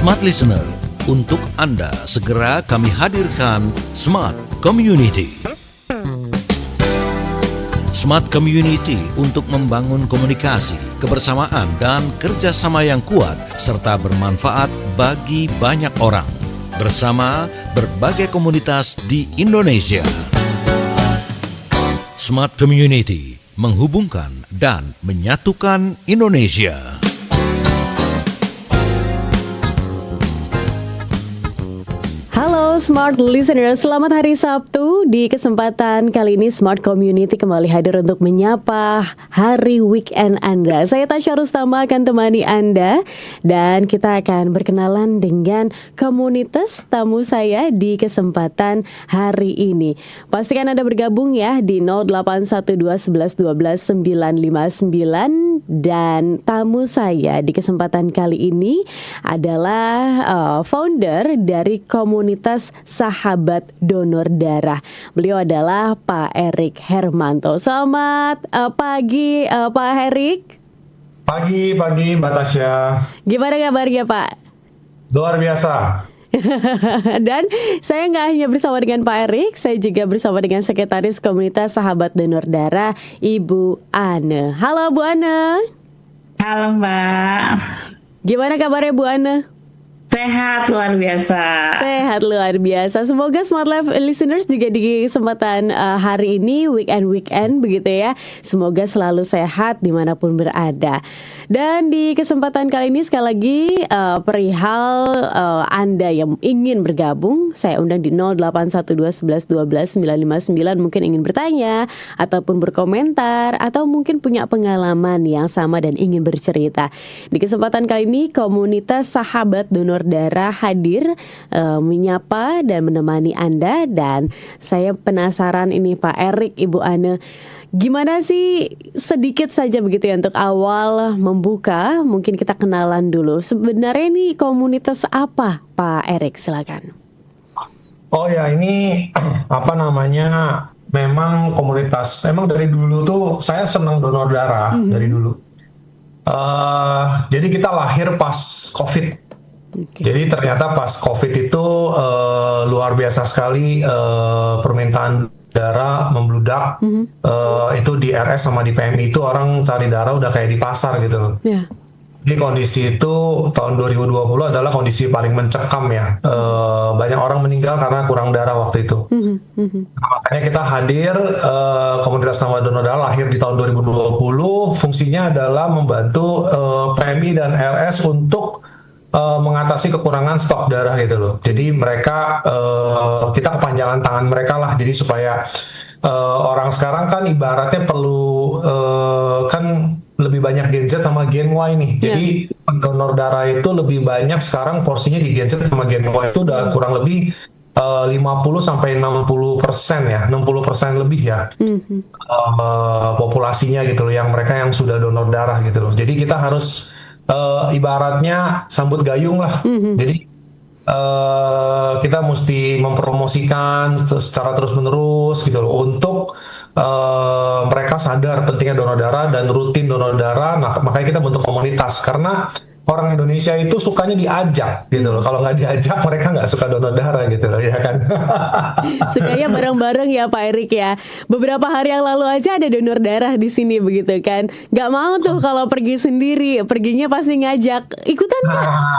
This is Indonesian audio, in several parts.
Smart Listener, untuk Anda segera kami hadirkan Smart Community. Smart Community untuk membangun komunikasi, kebersamaan, dan kerjasama yang kuat serta bermanfaat bagi banyak orang bersama berbagai komunitas di Indonesia. Smart Community menghubungkan dan menyatukan Indonesia. Halo Smart Listener, selamat hari Sabtu. Di kesempatan kali ini Smart Community kembali hadir untuk menyapa hari weekend Anda. Saya Tasya Rustama akan temani Anda dan kita akan berkenalan dengan komunitas tamu saya di kesempatan hari ini. Pastikan Anda bergabung ya di 0812 11 12 959 dan tamu saya di kesempatan kali ini adalah founder dari komunitas Sahabat Donor Darah. Beliau adalah Pak Erik Hermanto. Selamat pagi Pak Erik. Pagi Mbak Tasya. Gimana kabarnya Pak? Luar biasa. Dan saya nggak hanya bersama dengan Pak Erik, saya juga bersama dengan Sekretaris Komunitas Sahabat Donor Darah, Ibu Ane. Halo Bu Ane. Halo Mbak. Gimana kabarnya Bu Ane? Sehat luar biasa. Sehat luar biasa. Semoga Smart Life Listeners juga di kesempatan hari ini weekend begitu ya. Semoga selalu sehat dimanapun berada. Dan di kesempatan kali ini sekali lagi perihal Anda yang ingin bergabung, saya undang di 0812 11 12 959 mungkin ingin bertanya ataupun berkomentar atau mungkin punya pengalaman yang sama dan ingin bercerita. Di kesempatan kali ini komunitas Sahabat Donor Darah hadir menyapa dan menemani Anda. Dan saya penasaran ini Pak Erik, Ibu Ane, gimana sih sedikit saja begitu ya untuk awal membuka, mungkin kita kenalan dulu. Sebenarnya ini komunitas apa Pak Erik, silakan. Oh ya, ini memang komunitas. Emang dari dulu tuh saya senang donor darah dari dulu. Jadi kita lahir pas COVID. Okay. Jadi ternyata pas COVID itu luar biasa sekali permintaan darah membludak. Itu di RS sama di PMI itu orang cari darah udah kayak di pasar gitu loh. Yeah. Jadi kondisi itu tahun 2020 adalah kondisi paling mencekam ya. Banyak orang meninggal karena kurang darah waktu itu. Nah, makanya kita hadir, komunitas Sahabat Donor Darah lahir di tahun 2020. Fungsinya adalah membantu PMI dan RS untuk mengatasi kekurangan stok darah gitu loh. Jadi mereka kita kepanjangan tangan mereka lah. Jadi supaya orang sekarang kan ibaratnya perlu kan lebih banyak Gen Z sama Gen Y nih. Jadi pendonor darah itu lebih banyak sekarang porsinya di Gen Z sama Gen Y itu udah kurang lebih 50 sampai 60% ya, 60% lebih ya populasinya gitu loh, yang mereka yang sudah donor darah gitu loh. Jadi kita harus ibaratnya sambut gayung lah. Jadi kita mesti mempromosikan secara terus-menerus gitu loh untuk mereka sadar pentingnya donor darah dan rutin donor darah. Nah, makanya kita bentuk komunitas karena orang Indonesia itu sukanya diajak gitu loh. Kalau nggak diajak mereka nggak suka donor darah gitu loh, ya kan? Sukanya bareng-bareng ya Pak Erik ya. Beberapa hari yang lalu aja ada donor darah di sini begitu kan. Nggak mau tuh kalau pergi sendiri, perginya pasti ngajak ikutan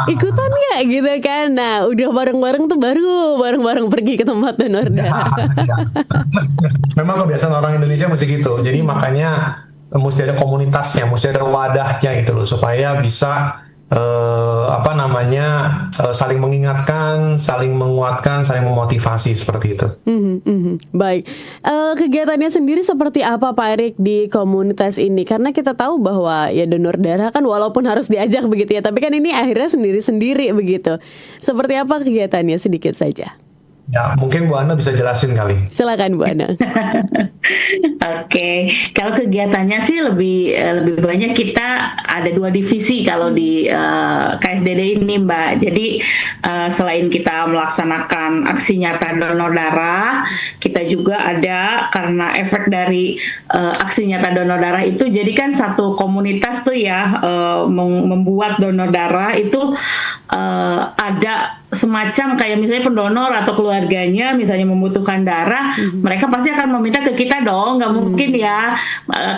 nggak gitu kan. Nah udah bareng-bareng tuh baru bareng-bareng pergi ke tempat donor darah. Memang kebiasaan orang Indonesia mesti gitu. Jadi makanya mesti ada komunitasnya, mesti ada wadahnya gitu loh supaya bisa saling mengingatkan, saling menguatkan, saling memotivasi seperti itu. Baik, kegiatannya sendiri seperti apa Pak Erik di komunitas ini? Karena kita tahu bahwa ya donor darah kan walaupun harus diajak begitu ya, tapi kan ini akhirnya sendiri-sendiri begitu. Seperti apa kegiatannya sedikit saja? Ya, mungkin Bu Ana bisa jelasin kali. Silakan Bu Ana. Oke, kalau kegiatannya sih lebih banyak kita ada 2 divisi kalau di KSDD ini, Mbak. Jadi selain kita melaksanakan aksi nyata donor darah, kita juga ada karena efek dari aksi nyata donor darah itu, jadi kan satu komunitas tuh ya membuat donor darah itu ada semacam kayak misalnya pendonor atau keluarganya misalnya membutuhkan darah, mereka pasti akan meminta ke kita dong, nggak mungkin ya,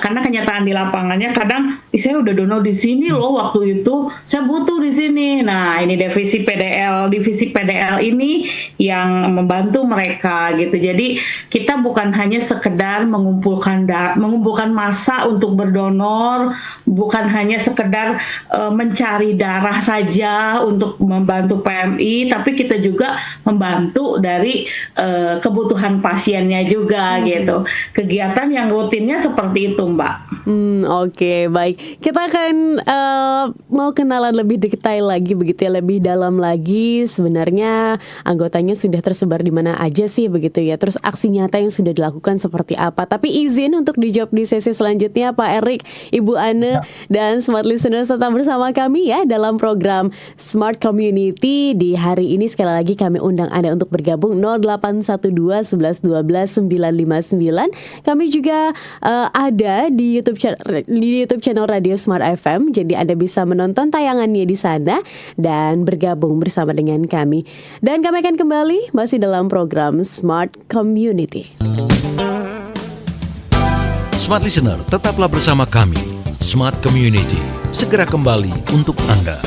karena kenyataan di lapangannya kadang, saya udah donor di sini loh waktu itu, saya butuh di sini. Nah ini divisi PDL ini yang membantu mereka gitu. Jadi kita bukan hanya sekedar mengumpulkan massa untuk berdonor, bukan hanya sekedar mencari darah saja untuk membantu PMI, tapi kita juga membantu dari kebutuhan pasiennya juga gitu. Kegiatan yang rutinnya seperti itu, Mbak. Oke, baik. Kita akan mau kenalan lebih detail lagi begitu ya, lebih dalam lagi. Sebenarnya anggotanya sudah tersebar di mana aja sih begitu ya. Terus aksi nyata yang sudah dilakukan seperti apa. Tapi izin untuk dijawab di sesi selanjutnya Pak Erik, Ibu Ane, dan Smart Listeners tetap bersama kami ya dalam program Smart Community. Di hari ini sekali lagi kami undang Anda untuk bergabung 0812 11 12 959. Kami juga ada di YouTube channel Radio Smart FM. Jadi Anda bisa menonton tayangannya di sana dan bergabung bersama dengan kami. Dan kami akan kembali masih dalam program Smart Community. Smart Listener, tetaplah bersama kami. Smart Community segera kembali untuk Anda.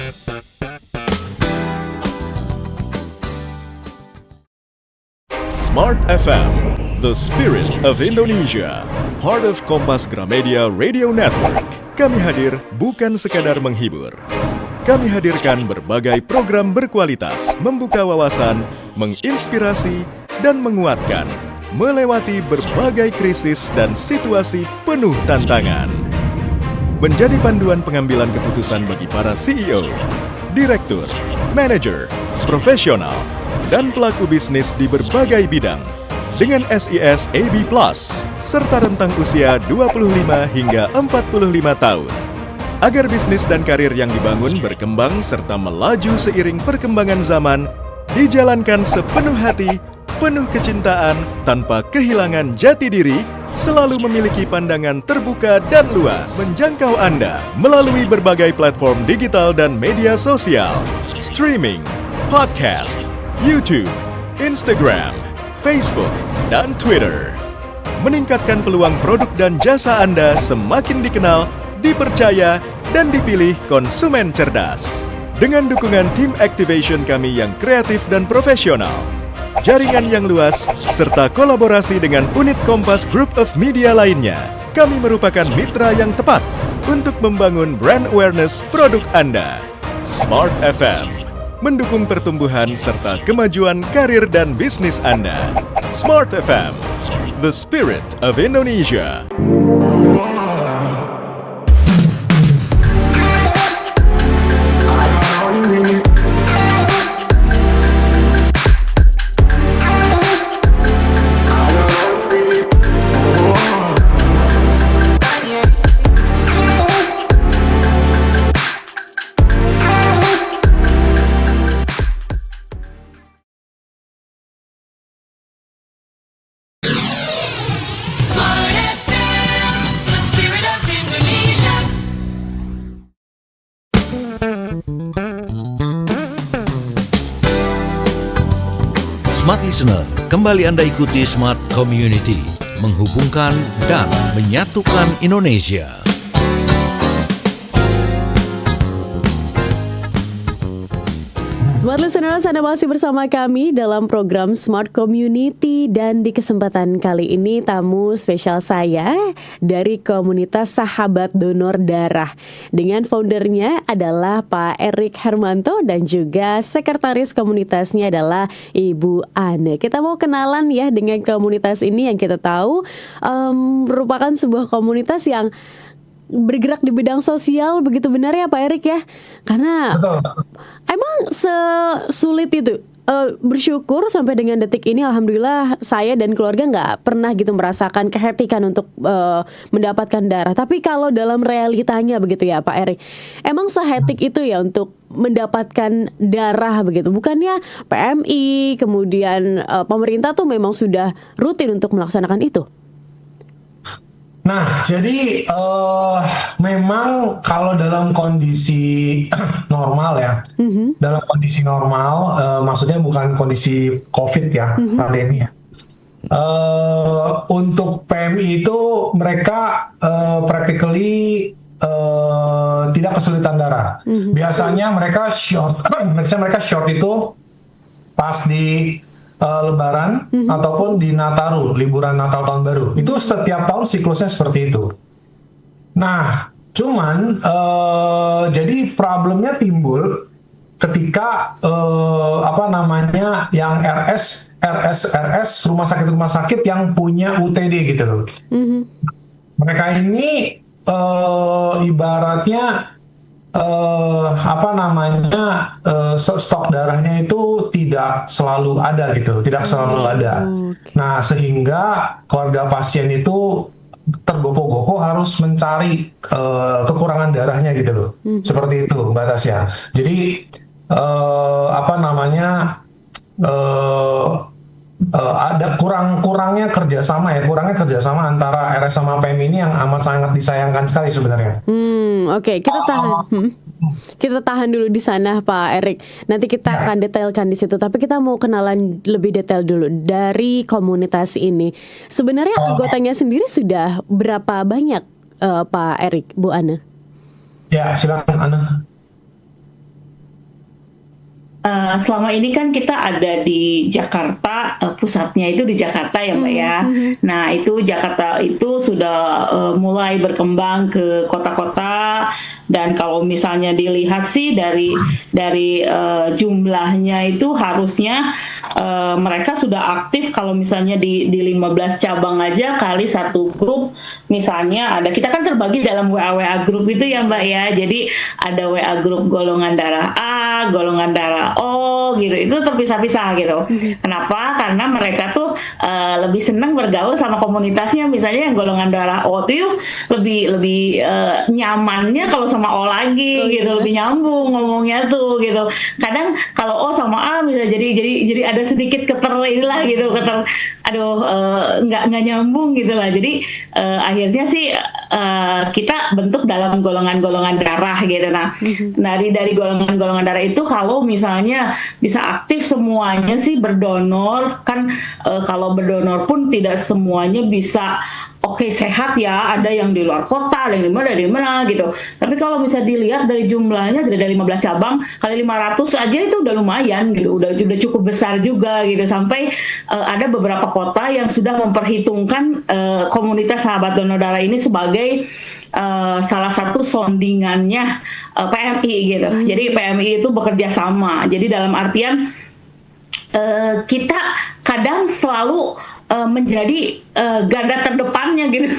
Smart FM, the spirit of Indonesia, part of Kompas Gramedia Radio Network. Kami hadir bukan sekadar menghibur. Kami hadirkan berbagai program berkualitas, membuka wawasan, menginspirasi, dan menguatkan, melewati berbagai krisis dan situasi penuh tantangan. Menjadi panduan pengambilan keputusan bagi para CEO, direktur, manajer, profesional, dan pelaku bisnis di berbagai bidang dengan SIS AB+, serta rentang usia 25 hingga 45 tahun. Agar bisnis dan karir yang dibangun berkembang serta melaju seiring perkembangan zaman, dijalankan sepenuh hati, penuh kecintaan, tanpa kehilangan jati diri, selalu memiliki pandangan terbuka dan luas, menjangkau Anda melalui berbagai platform digital dan media sosial, streaming, podcast, YouTube, Instagram, Facebook, dan Twitter. Meningkatkan peluang produk dan jasa Anda semakin dikenal, dipercaya, dan dipilih konsumen cerdas. Dengan dukungan tim activation kami yang kreatif dan profesional, jaringan yang luas, serta kolaborasi dengan unit Kompas Group of Media lainnya, kami merupakan mitra yang tepat untuk membangun brand awareness produk Anda. Smart FM mendukung pertumbuhan serta kemajuan karir dan bisnis Anda. Smart FM, the spirit of Indonesia. Smart Listener, kembali Anda ikuti Smart Community, menghubungkan dan menyatukan Indonesia. Smart Listeners, Anda masih bersama kami dalam program Smart Community, dan di kesempatan kali ini tamu spesial saya dari komunitas Sahabat Donor Darah dengan foundernya adalah Pak Erik Hermanto dan juga sekretaris komunitasnya adalah Ibu Ane. Kita mau kenalan ya dengan komunitas ini yang kita tahu merupakan sebuah komunitas yang bergerak di bidang sosial, begitu benar ya Pak Erik ya? Karena Betul. emang sesulit itu bersyukur sampai dengan detik ini, alhamdulillah saya dan keluarga nggak pernah gitu merasakan kehetikan untuk mendapatkan darah. Tapi kalau dalam realitanya begitu ya Pak Erik, emang sehetik itu ya untuk mendapatkan darah begitu? Bukannya PMI kemudian pemerintah tuh memang sudah rutin untuk melaksanakan itu? Nah, jadi memang kalau dalam kondisi normal ya, dalam kondisi normal, maksudnya bukan kondisi COVID ya, pandemi ya. Untuk PMI itu mereka practically tidak kesulitan darah. Biasanya mereka short itu pas di Lebaran ataupun di Nataru, liburan Natal tahun baru. Itu setiap tahun siklusnya seperti itu. Nah, cuman jadi problemnya timbul ketika yang RS rumah sakit yang punya UTD gitu loh. Mereka ini ibaratnya stok darahnya itu tidak selalu ada gitu, tidak selalu ada. Nah, sehingga keluarga pasien itu tergopoh-gopoh harus mencari kekurangan darahnya gitu loh. Seperti itu Mbak Tasya. Jadi ada kurangnya kerjasama antara RS sama PMI ini yang amat sangat disayangkan sekali sebenarnya. Oke, kita tahan dulu di sana Pak Erik. Nanti kita akan detailkan di situ. Tapi kita mau kenalan lebih detail dulu dari komunitas ini. Sebenarnya anggotanya sendiri sudah berapa banyak Pak Erik, Bu Ana? Ya, silakan Ana. Selama ini kan kita ada di Jakarta, pusatnya itu di Jakarta ya Mbak ya. Nah itu Jakarta itu sudah mulai berkembang ke kota-kota, dan kalau misalnya dilihat sih dari jumlahnya itu harusnya mereka sudah aktif. Kalau misalnya di 15 cabang aja kali satu grup, misalnya kita kan terbagi dalam WA grup itu ya Mbak ya. Jadi ada WA grup golongan darah A, golongan darah O gitu, itu terpisah-pisah gitu. Kenapa? Karena mereka tuh lebih senang bergaul sama komunitasnya. Misalnya yang golongan darah O tuh lebih nyamannya kalau sama O lagi gitu, lebih nyambung ngomongnya tuh gitu. Kadang kalau O sama A bisa jadi ada sedikit nggak nyambung gitu lah. Jadi akhirnya sih kita bentuk dalam golongan-golongan darah gitu. Nah, dari golongan-golongan darah itu kalau misalnya bisa aktif semuanya sih berdonor kan. Kalau berdonor pun tidak semuanya bisa sehat ya, ada yang di luar kota, ada yang di mana gitu. Tapi kalau bisa dilihat dari jumlahnya, dari 15 cabang kali 500 aja itu udah lumayan gitu, udah cukup besar juga gitu. Sampai ada beberapa kota yang sudah memperhitungkan komunitas sahabat donor darah ini sebagai salah satu soundingannya PMI gitu. Jadi PMI itu bekerja sama. Jadi dalam artian kita kadang selalu menjadi garda terdepannya gitu.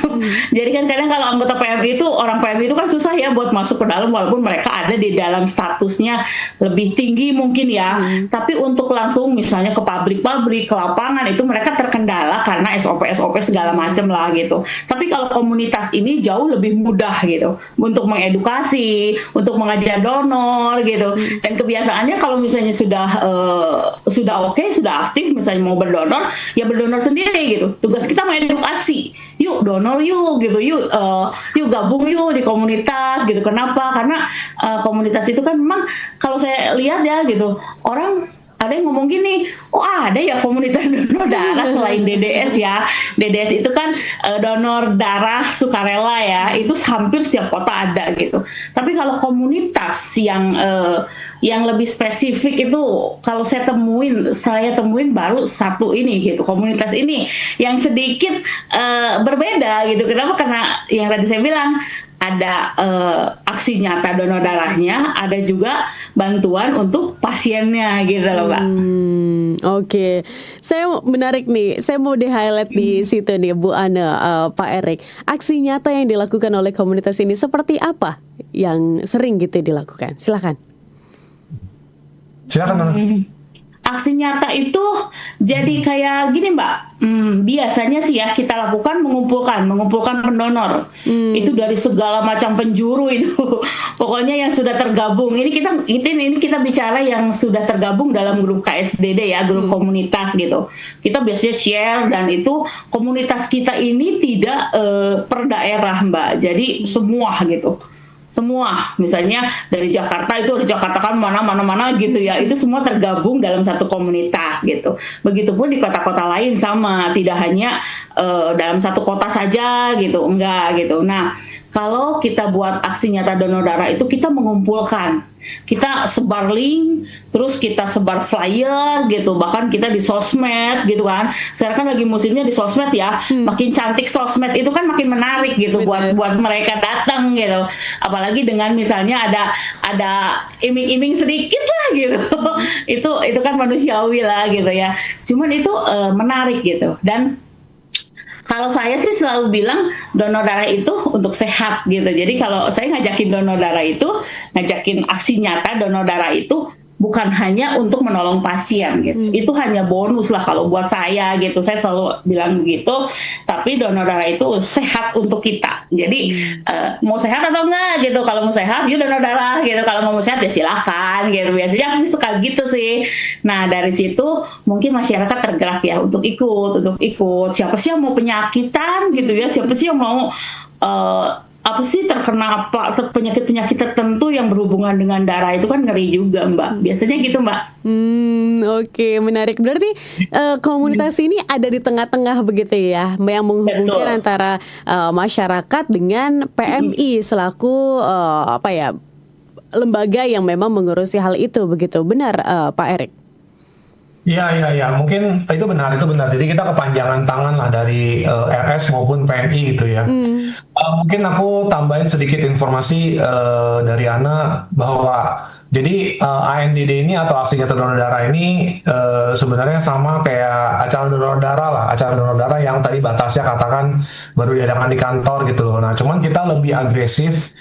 Jadi kan kadang kalau anggota PMI itu, orang PMI itu kan susah ya buat masuk ke dalam, walaupun mereka ada di dalam statusnya lebih tinggi mungkin ya. Tapi untuk langsung misalnya ke pabrik-pabrik, ke lapangan itu mereka terkendala karena SOP segala macam lah gitu. Tapi kalau komunitas ini jauh lebih mudah gitu untuk mengedukasi, untuk mengajar donor gitu. Dan kebiasaannya kalau misalnya sudah aktif, misalnya mau berdonor, ya berdonor sendiri gitu. Tugas kita mengedukasi, yuk donor yuk gitu, yuk gabung yuk di komunitas gitu. Kenapa? Karena komunitas itu kan memang kalau saya lihat ya gitu, orang ada yang ngomong gini, ada ya komunitas donor darah selain DDS ya. DDS itu kan donor darah sukarela ya, itu hampir setiap kota ada gitu. Tapi kalau komunitas yang lebih spesifik itu kalau saya temuin baru satu ini gitu, komunitas ini yang sedikit berbeda gitu. Kenapa? Karena yang tadi saya bilang ada aksi nyata donor darahnya, ada juga bantuan untuk pasiennya gitu loh Mbak. Oke. Saya menarik nih, saya mau di-highlight di situ nih Bu Ana, Pak Erik. Aksi nyata yang dilakukan oleh komunitas ini seperti apa yang sering gitu dilakukan? Silakan. Silakan Ana. aksi nyata itu jadi kayak gini Mbak, biasanya sih ya kita lakukan mengumpulkan pendonor, itu dari segala macam penjuru itu, pokoknya yang sudah tergabung. Ini kita bicara yang sudah tergabung dalam grup KSDD ya, grup komunitas gitu. Kita biasanya share, dan itu komunitas kita ini tidak per daerah Mbak, jadi semua gitu. Semua, misalnya dari Jakarta itu ada Jakarta kan mana gitu ya, itu semua tergabung dalam satu komunitas gitu. Begitupun di kota-kota lain sama, tidak hanya dalam satu kota saja gitu, enggak gitu. Nah, kalau kita buat aksi nyata donor darah itu kita mengumpulkan, kita sebar link, terus kita sebar flyer gitu, bahkan kita di sosmed gitu kan. Sekarang kan lagi musimnya di sosmed ya, makin cantik sosmed itu kan makin menarik gitu buat mereka datang gitu. Apalagi dengan misalnya ada iming-iming sedikit lah gitu. itu kan manusiawi lah gitu ya. Cuman itu menarik gitu. Dan kalau saya sih selalu bilang donor darah itu untuk sehat gitu. Jadi kalau saya ngajakin donor darah itu, ngajakin aksi nyata donor darah itu bukan hanya untuk menolong pasien gitu. Itu hanya bonus lah kalau buat saya gitu. Saya selalu bilang begitu. Tapi donor darah itu sehat untuk kita. Jadi mau sehat atau enggak gitu. Kalau mau sehat, yuk donor darah gitu. Kalau mau sehat ya silahkan gitu. Biasanya aku suka gitu sih. Nah dari situ mungkin masyarakat tergerak ya untuk ikut. Siapa sih yang mau penyakitan gitu ya? Siapa sih yang mau apa sih terkena penyakit-penyakit tertentu yang berhubungan dengan darah, itu kan ngeri juga Mbak. Biasanya gitu Mbak. Oke, menarik. Berarti komunitas ini ada di tengah-tengah begitu ya, yang menghubungkan antara masyarakat dengan PMI selaku lembaga yang memang mengurusi hal itu, begitu. Benar Pak Erik? Ya, mungkin itu benar. Jadi kita kepanjangan tangan lah dari RS maupun PMI gitu ya. Mungkin aku tambahin sedikit informasi dari Ana bahwa jadi ANDD ini atau aksi nyata donor darah ini sebenarnya sama kayak acara donor darah lah, acara donor darah yang tadi Batasya katakan baru diadakan di kantor gitu loh. Nah, cuman kita lebih agresif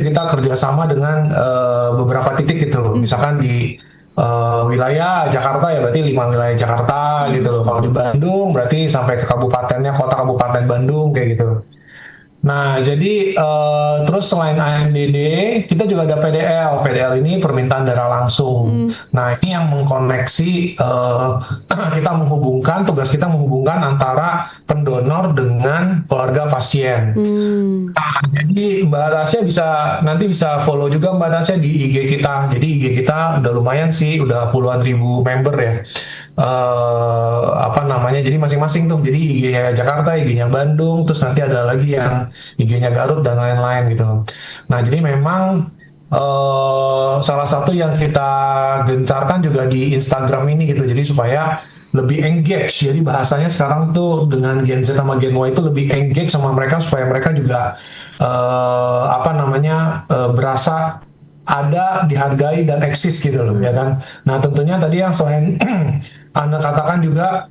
kita kerjasama dengan beberapa titik gitu loh. Misalkan di wilayah Jakarta ya berarti 5 wilayah Jakarta gitu loh. Kalau di Bandung berarti sampai ke kabupatennya, kota kabupaten Bandung kayak gitu. Nah jadi terus selain AMDD kita juga ada PDL. PDL ini permintaan darah langsung. Nah ini yang mengkoneksi tugas kita menghubungkan antara pendonor dengan keluarga pasien. Nah, jadi Mbak Tasya bisa follow juga Mbak Tasya di IG kita. Jadi IG kita udah lumayan sih, udah puluhan ribu member ya. Jadi masing-masing tuh. Jadi IG-nya Jakarta, IG-nya Bandung, terus nanti ada lagi yang IG-nya Garut dan lain-lain gitu. Nah, jadi memang salah satu yang kita gencarkan juga di Instagram ini gitu. Jadi supaya lebih engage. Jadi bahasanya sekarang tuh dengan Gen Z sama Gen Y itu lebih engage sama mereka supaya mereka juga berasa ada, dihargai dan eksis gitu loh, ya kan. Nah tentunya tadi yang selain Anda katakan juga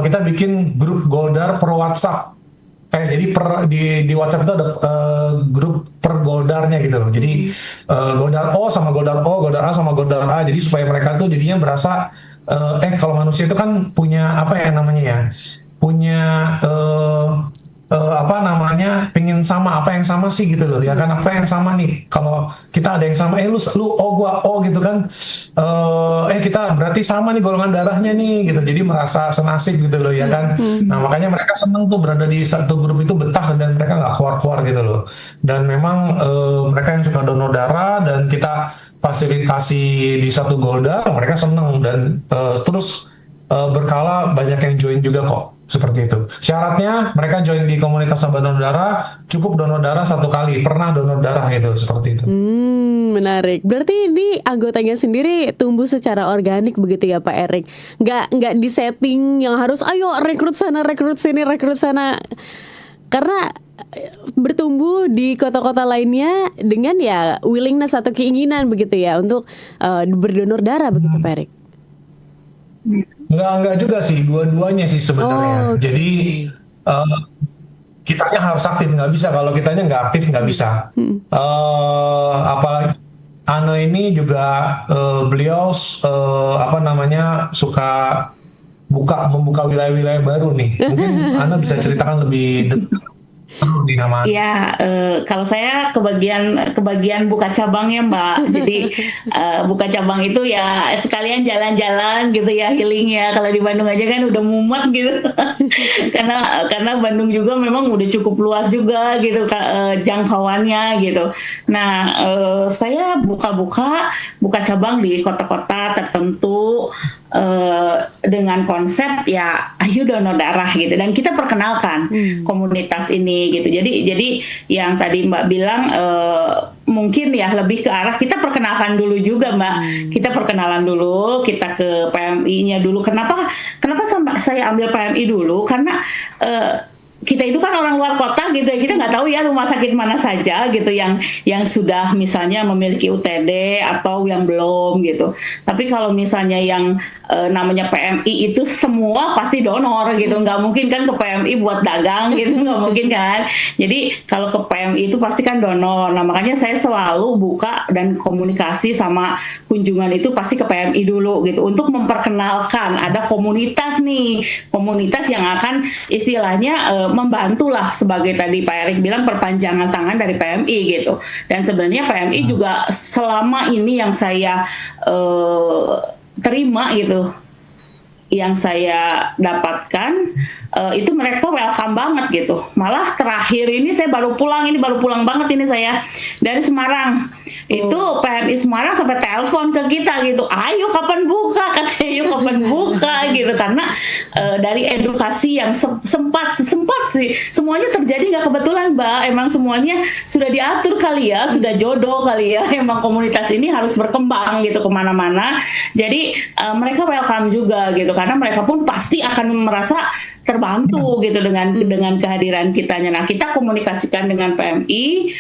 kita bikin grup Goldar per WhatsApp. Jadi di WhatsApp itu ada grup per Goldarnya gitu loh. Jadi Goldar O sama Goldar O, Goldar A sama Goldar A. Jadi supaya mereka tuh jadinya berasa kalau manusia itu kan punya pengen sama apa yang sama sih gitu loh ya kan, apa yang sama nih, kalau kita ada yang sama lu gua gitu kan, kita berarti sama nih golongan darahnya nih gitu, jadi merasa senasib gitu loh ya kan. Nah makanya mereka seneng tuh berada di satu grup itu, betah dan mereka nggak keluar gitu loh. Dan memang mereka yang suka donor darah dan kita fasilitasi di satu Goldar, mereka seneng dan terus berkala banyak yang join juga kok, seperti itu. Syaratnya mereka join di komunitas sahabat donor darah, cukup donor darah 1 kali, pernah donor darah gitu, seperti itu. Menarik. Berarti ini anggotanya sendiri tumbuh secara organik begitu ya Pak Erik? Nggak di setting yang harus ayo rekrut sana, rekrut sini, rekrut sana. Karena bertumbuh di kota-kota lainnya dengan ya willingness atau keinginan begitu ya untuk berdonor darah begitu Pak Erik? Enggak juga sih, dua-duanya sih sebenarnya. Jadi kitanya harus aktif, nggak bisa kalau kitanya nggak aktif nggak bisa. Apalagi Ano ini juga beliau suka membuka wilayah-wilayah baru nih. Mungkin Ana bisa ceritakan lebih detail nih nama. Ya, kalau saya kebagian buka cabang ya Mbak. Jadi buka cabang itu ya sekalian jalan-jalan gitu ya, healing ya. Kalau di Bandung aja kan udah mumet gitu. karena Bandung juga memang udah cukup luas juga gitu jangkauannya gitu. Nah, saya buka cabang di kota-kota tertentu dengan konsep ya ayo donor darah gitu, dan kita perkenalkan komunitas ini gitu. Jadi yang tadi Mbak bilang mungkin ya lebih ke arah kita perkenalkan dulu juga Mbak. Kita perkenalan dulu, kita ke PMI-nya dulu. Kenapa sampai saya ambil PMI dulu? Karena kita itu kan orang luar kota gitu ya, kita nggak tahu ya rumah sakit mana saja gitu yang sudah misalnya memiliki UTD atau yang belum gitu. Tapi kalau misalnya yang namanya PMI itu semua pasti donor gitu, nggak mungkin kan ke PMI buat dagang gitu, nggak mungkin kan. Jadi kalau ke PMI itu pasti kan donor. Nah makanya saya selalu buka dan komunikasi sama kunjungan itu pasti ke PMI dulu gitu, untuk memperkenalkan ada komunitas nih, komunitas yang akan istilahnya membantulah sebagai tadi Pak Erik bilang perpanjangan tangan dari PMI gitu. Dan sebenarnya PMI juga selama ini yang saya terima gitu, yang saya dapatkan itu mereka welcome banget gitu. Malah terakhir ini saya baru pulang banget ini saya dari Semarang. Itu PMI Semarang sampai telepon ke kita gitu, ayo kapan buka, katanya ayo kapan buka gitu. Karena dari edukasi yang sempat sih, semuanya terjadi nggak kebetulan Mbak, emang semuanya sudah diatur kali ya, sudah jodoh kali ya, emang komunitas ini harus berkembang gitu kemana-mana. Jadi mereka welcome juga gitu, karena mereka pun pasti akan merasa terbantu gitu dengan kehadiran kitanya. Nah kita komunikasikan dengan PMI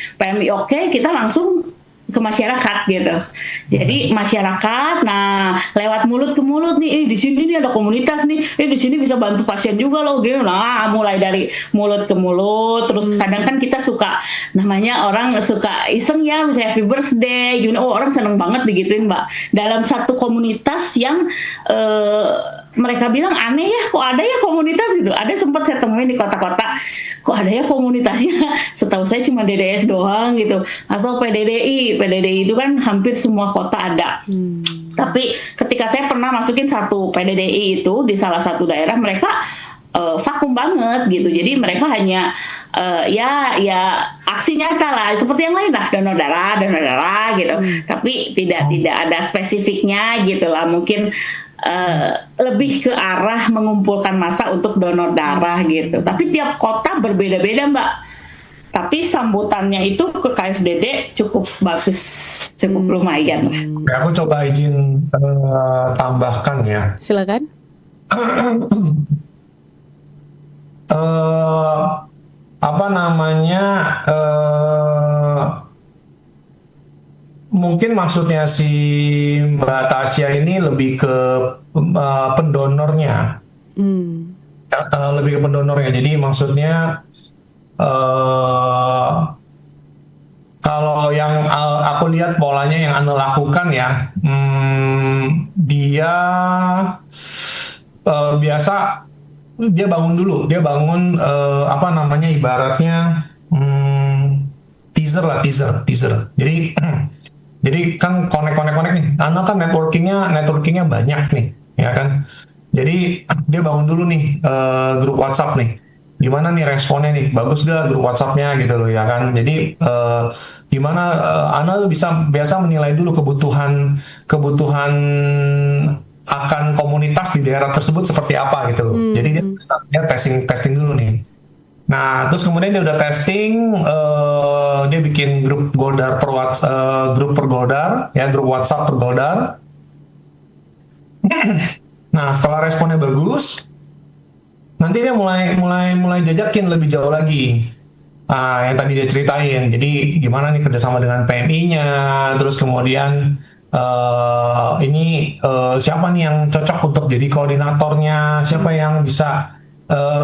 oke, kita langsung ke masyarakat gitu. Jadi masyarakat, nah lewat mulut ke mulut nih, di sini nih ada komunitas nih, di sini bisa bantu pasien juga loh gitu. Nah mulai dari mulut ke mulut, terus kadang kan kita suka, namanya orang suka iseng ya, misalnya happy birthday, orang seneng banget digituin Mbak. Dalam satu komunitas yang mereka bilang aneh ya, kok ada ya komunitas gitu. Ada sempat saya temuin di kota-kota, kok ada ya komunitasnya. Setahu saya cuma DDS doang gitu, atau PDDI itu kan hampir semua kota ada. Tapi ketika saya pernah masukin satu PDDI itu di salah satu daerah, mereka vakum banget gitu. Jadi mereka hanya ya aksi nyata lah, seperti yang lain lah, donor darah gitu. Tapi tidak ada spesifiknya gitu lah. Mungkin lebih ke arah mengumpulkan massa untuk donor darah gitu. Tapi tiap kota berbeda-beda Mbak. Tapi sambutannya itu ke KSDD cukup bagus, cukup lumayan lah. Aku coba izin tambahkan ya. Silakan. Mungkin maksudnya si Mbak Tasya ini lebih ke pendonornya. Lebih ke pendonornya. Jadi maksudnya kalau yang aku lihat polanya yang Anda lakukan ya, dia biasa dia bangun dulu, ibaratnya teaser. Jadi kan connect nih. Anda kan networkingnya banyak nih, ya kan. Jadi dia bangun dulu nih grup WhatsApp nih. Gimana nih responnya nih? Bagus gak grup WhatsApp-nya gitu loh, ya kan. Jadi gimana Anda biasa menilai dulu kebutuhan akan komunitas di daerah tersebut seperti apa gitu loh. Jadi dia testing dulu nih. Nah, terus kemudian dia udah testing, dia bikin grup Goldar grup per Goldar, ya, grup WhatsApp per Goldar. Nah, setelah responnya bagus, nanti dia mulai jajakin lebih jauh lagi. Yang tadi dia ceritain. Jadi gimana nih kerjasama dengan PMI-nya, terus kemudian siapa nih yang cocok untuk jadi koordinatornya, siapa yang bisa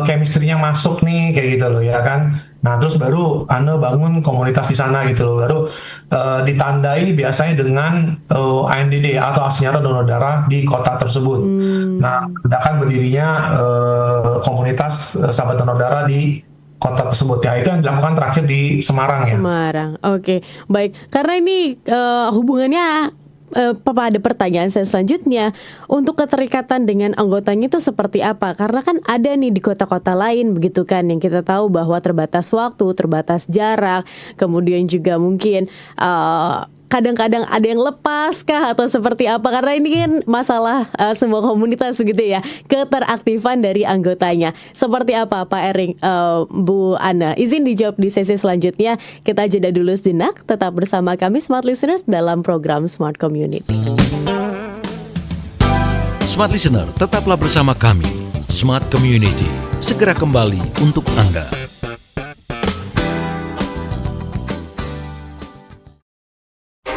chemistry-nya masuk nih, kayak gitu loh, ya kan. Nah, terus baru Anda bangun komunitas di sana gitu loh. Baru ditandai biasanya dengan ANDD atau aksi nyata donor darah di kota tersebut. Nah, menandakan berdirinya komunitas sahabat donor darah di kota tersebut. Ya, itu yang dilakukan terakhir di Semarang ya. Semarang, oke, baik. Karena ini hubungannya, Papa ada pertanyaan saya selanjutnya. Untuk keterikatan dengan anggotanya itu seperti apa? Karena kan ada nih di kota-kota lain begitu kan, yang kita tahu bahwa terbatas waktu, terbatas jarak, kemudian juga mungkin kadang-kadang ada yang lepas kah atau seperti apa? Karena ini kan masalah semua komunitas gitu ya, keteraktifan dari anggotanya. Seperti apa Pak Erik, Bu Ana? Izin dijawab di sesi selanjutnya. Kita jeda dulu sejenak. Tetap bersama kami Smart Listeners dalam program Smart Community. Smart Listener, tetaplah bersama kami. Smart Community segera kembali untuk Anda.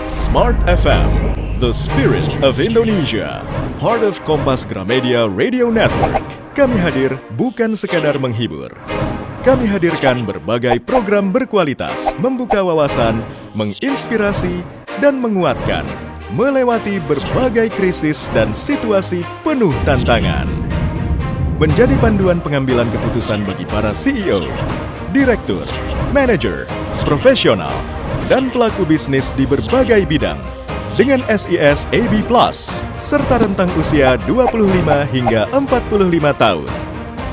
Smart FM, the spirit of Indonesia, part of Kompas Gramedia Radio Network. Kami hadir bukan sekadar menghibur. Kami hadirkan berbagai program berkualitas, membuka wawasan, menginspirasi, dan menguatkan, melewati berbagai krisis dan situasi penuh tantangan. Menjadi panduan pengambilan keputusan bagi para CEO, direktur, manajer, profesional, dan pelaku bisnis di berbagai bidang dengan SIS AB Plus serta rentang usia 25 hingga 45 tahun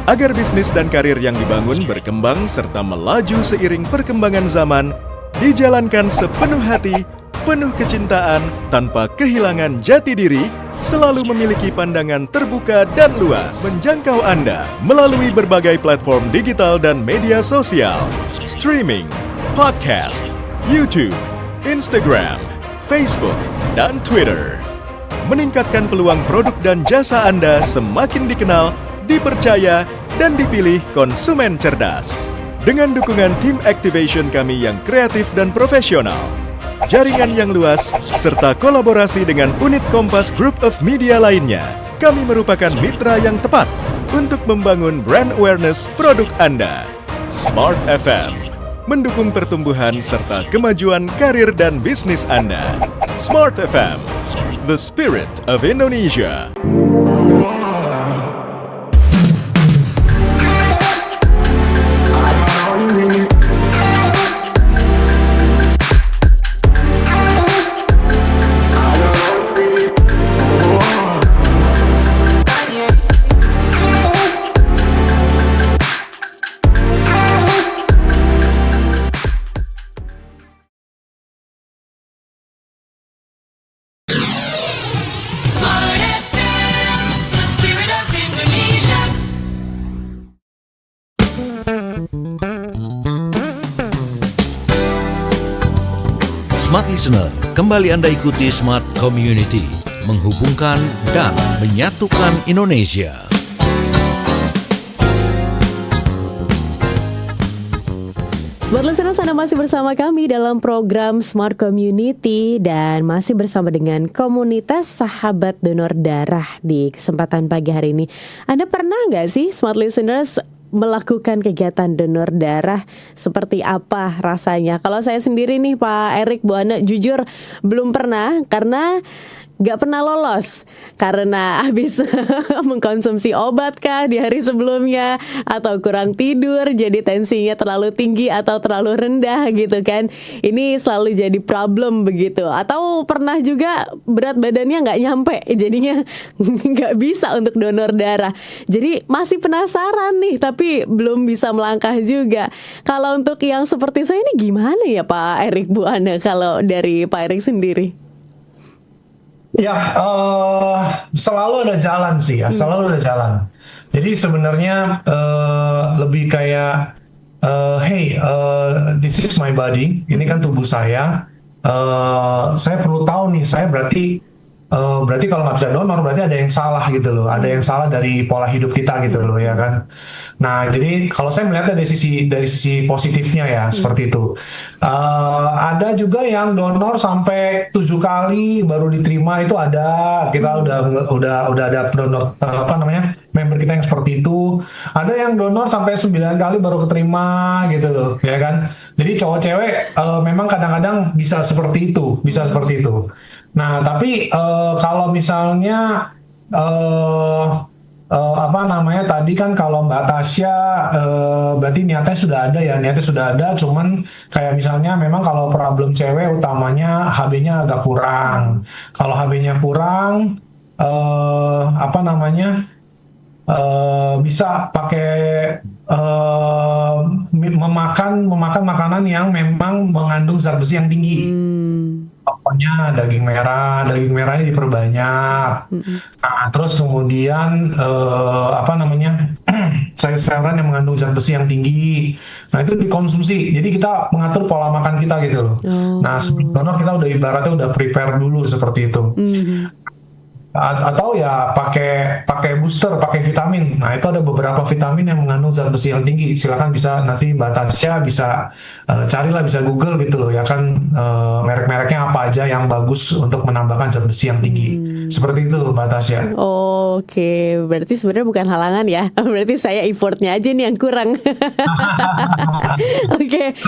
agar bisnis dan karir yang dibangun berkembang serta melaju seiring perkembangan zaman dijalankan sepenuh hati, penuh kecintaan tanpa kehilangan jati diri, selalu memiliki pandangan terbuka dan luas menjangkau Anda melalui berbagai platform digital dan media sosial, streaming, podcast, YouTube, Instagram, Facebook, dan Twitter. Meningkatkan peluang produk dan jasa Anda semakin dikenal, dipercaya, dan dipilih konsumen cerdas. Dengan dukungan tim activation kami yang kreatif dan profesional, jaringan yang luas, serta kolaborasi dengan unit Kompas Group of Media lainnya, kami merupakan mitra yang tepat untuk membangun brand awareness produk Anda. Smart FM mendukung pertumbuhan serta kemajuan karir dan bisnis Anda. Smart FM, the spirit of Indonesia. Smart Listener, kembali Anda ikuti Smart Community, menghubungkan dan menyatukan Indonesia. Smart Listeners, Anda masih bersama kami dalam program Smart Community dan masih bersama dengan komunitas sahabat donor darah di kesempatan pagi hari ini. Anda pernah nggak sih Smart Listeners melakukan kegiatan donor darah? Seperti apa rasanya? Kalau saya sendiri nih Pak Erik, Bu Ana, jujur belum pernah karena gak pernah lolos karena habis mengkonsumsi obat kah di hari sebelumnya, atau kurang tidur jadi tensinya terlalu tinggi atau terlalu rendah gitu kan. Ini selalu jadi problem begitu. Atau pernah juga berat badannya gak nyampe, jadinya gak bisa untuk donor darah. Jadi masih penasaran nih tapi belum bisa melangkah juga. Kalau untuk yang seperti saya ini gimana ya Pak Erik, Bu Ana, kalau dari Pak Erik sendiri? Ya, selalu ada jalan sih ya, selalu ada jalan. Jadi sebenarnya lebih kayak, hey, this is my body, ini kan tubuh saya. Saya perlu tahu nih, saya berarti berarti kalau nggak bisa donor berarti ada yang salah gitu loh, ada yang salah dari pola hidup kita gitu loh ya kan. Nah jadi kalau saya melihatnya dari sisi positifnya ya seperti itu. Ada juga yang donor sampai 7 kali baru diterima, itu ada, kita udah ada donor apa namanya, member kita yang seperti itu. Ada yang donor sampai 9 kali baru keterima gitu loh ya kan. Jadi cowok cewek memang kadang-kadang bisa seperti itu, Nah, tapi kalau misalnya apa namanya tadi kan, kalau Mbak Tasya berarti niatnya sudah ada, cuman kayak misalnya memang kalau problem cewek utamanya HB-nya agak kurang. Kalau HB-nya kurang, apa namanya, bisa pakai memakan makanan yang memang mengandung zat besi yang tinggi. Pokoknya daging merahnya diperbanyak. Nah, terus kemudian apa namanya, sayur-sayuran yang mengandung zat besi yang tinggi. Nah, itu dikonsumsi. Jadi kita mengatur pola makan kita gitu loh. Nah, sebelum donor kita udah ibaratnya udah prepare dulu seperti itu. Atau ya pakai booster, pakai vitamin. Nah, itu ada beberapa vitamin yang mengandung zat besi yang tinggi. Silakan bisa nanti Mbak Tasya bisa carilah, bisa Google gitu loh ya kan, merek-mereknya apa aja yang bagus untuk menambahkan zat besi yang tinggi. Seperti itu Mbak Tasya. Oke, berarti sebenarnya bukan halangan ya. Berarti saya effortnya aja nih yang kurang. Oke.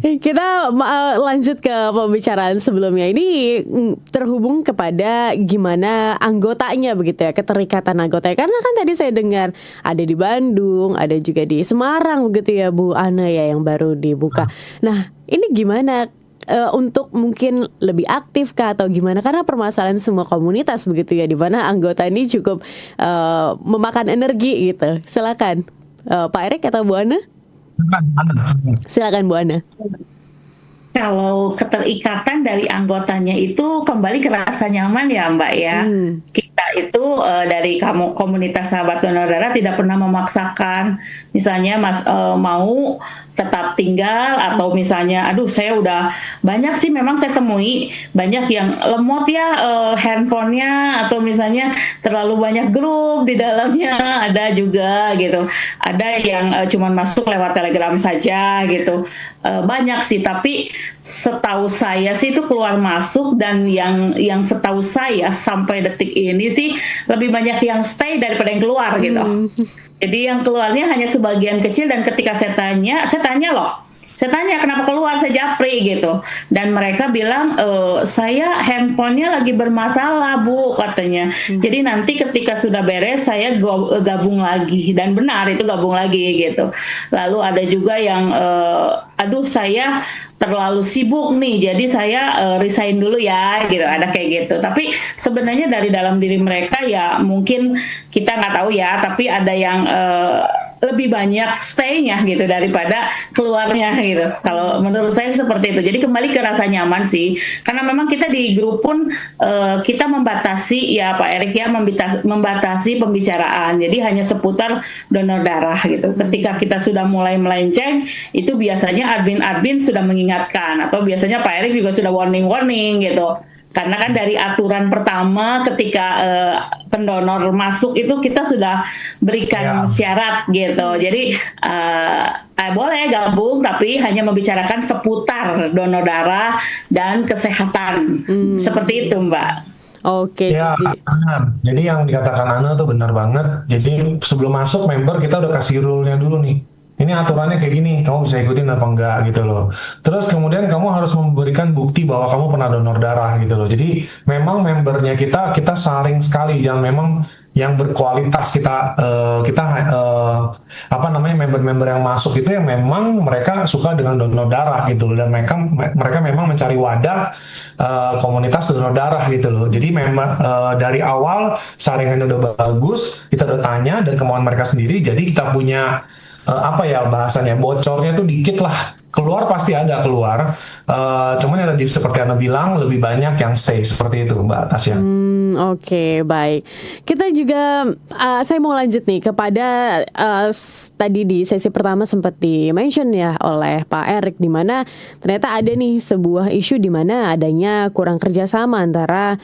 Kita lanjut ke pembicaraan sebelumnya. Ini terhubung kepada gimana anggotanya begitu ya, keterikatan anggotanya. Karena kan tadi saya dengar ada di Bandung, ada juga di Semarang begitu ya Bu Ana ya, yang baru dibuka. Nah, ini gimana untuk mungkin lebih aktif kah atau gimana? Karena permasalahan semua komunitas begitu ya, di mana anggota ini cukup memakan energi gitu. Silakan Pak Erik atau Bu Ana? Silakan Bu Ana. Kalau keterikatan dari anggotanya itu kembali ke rasa nyaman ya Mbak ya. Kita itu dari komunitas sahabat donor darah tidak pernah memaksakan. Misalnya Mas mau tetap tinggal, atau misalnya aduh saya udah banyak sih, memang saya temui banyak yang lemot ya handphonenya, atau misalnya terlalu banyak grup di dalamnya, ada juga gitu. Ada yang cuman masuk lewat Telegram saja gitu. Banyak sih, tapi setahu saya sih itu keluar masuk, dan yang setahu saya sampai detik ini sih lebih banyak yang stay daripada yang keluar gitu. Jadi yang keluarnya hanya sebagian kecil, dan ketika saya tanya kenapa keluar, saya japri gitu, dan mereka bilang saya handphonenya lagi bermasalah Bu katanya. Jadi nanti ketika sudah beres saya gabung lagi, dan benar itu gabung lagi gitu. Lalu ada juga yang aduh saya terlalu sibuk nih, jadi saya resign dulu ya gitu, ada kayak gitu. Tapi sebenarnya dari dalam diri mereka ya mungkin kita nggak tahu ya, tapi ada yang lebih banyak stay-nya gitu daripada keluarnya gitu. Kalau menurut saya seperti itu. Jadi kembali ke rasa nyaman sih. Karena memang kita di grup pun kita membatasi ya Pak Erik ya, membatasi pembicaraan. Jadi hanya seputar donor darah gitu. Ketika kita sudah mulai melenceng, itu biasanya admin sudah mengingatkan, atau biasanya Pak Erik juga sudah warning gitu. Karena kan dari aturan pertama ketika pendonor masuk itu kita sudah berikan syarat gitu. Jadi boleh gabung, tapi hanya membicarakan seputar donor darah dan kesehatan. Seperti itu Mbak. Oke. Ya, benar. Jadi yang dikatakan Ana tuh benar banget. Jadi sebelum masuk member kita udah kasih rule-nya dulu nih. Ini aturannya kayak gini, kamu bisa ikutin apa enggak gitu loh. Terus kemudian kamu harus memberikan bukti bahwa kamu pernah donor darah gitu loh. Jadi memang membernya kita saring sekali, yang memang yang berkualitas apa namanya, member-member yang masuk itu yang memang mereka suka dengan donor darah gitu loh, dan mereka memang mencari wadah komunitas donor darah gitu loh. Jadi memang dari awal saringannya udah bagus, kita udah tanya dan kemauan mereka sendiri, jadi kita punya apa ya bahasanya, bocornya tuh dikit lah. Keluar pasti ada keluar, cuman yang tadi seperti Anda bilang lebih banyak yang stay, seperti itu Mbak Tasya. Oke, baik. Kita juga, saya mau lanjut nih kepada tadi di sesi pertama sempat di-mention ya oleh Pak Erik, di mana ternyata ada nih sebuah isu di mana adanya kurang kerjasama antara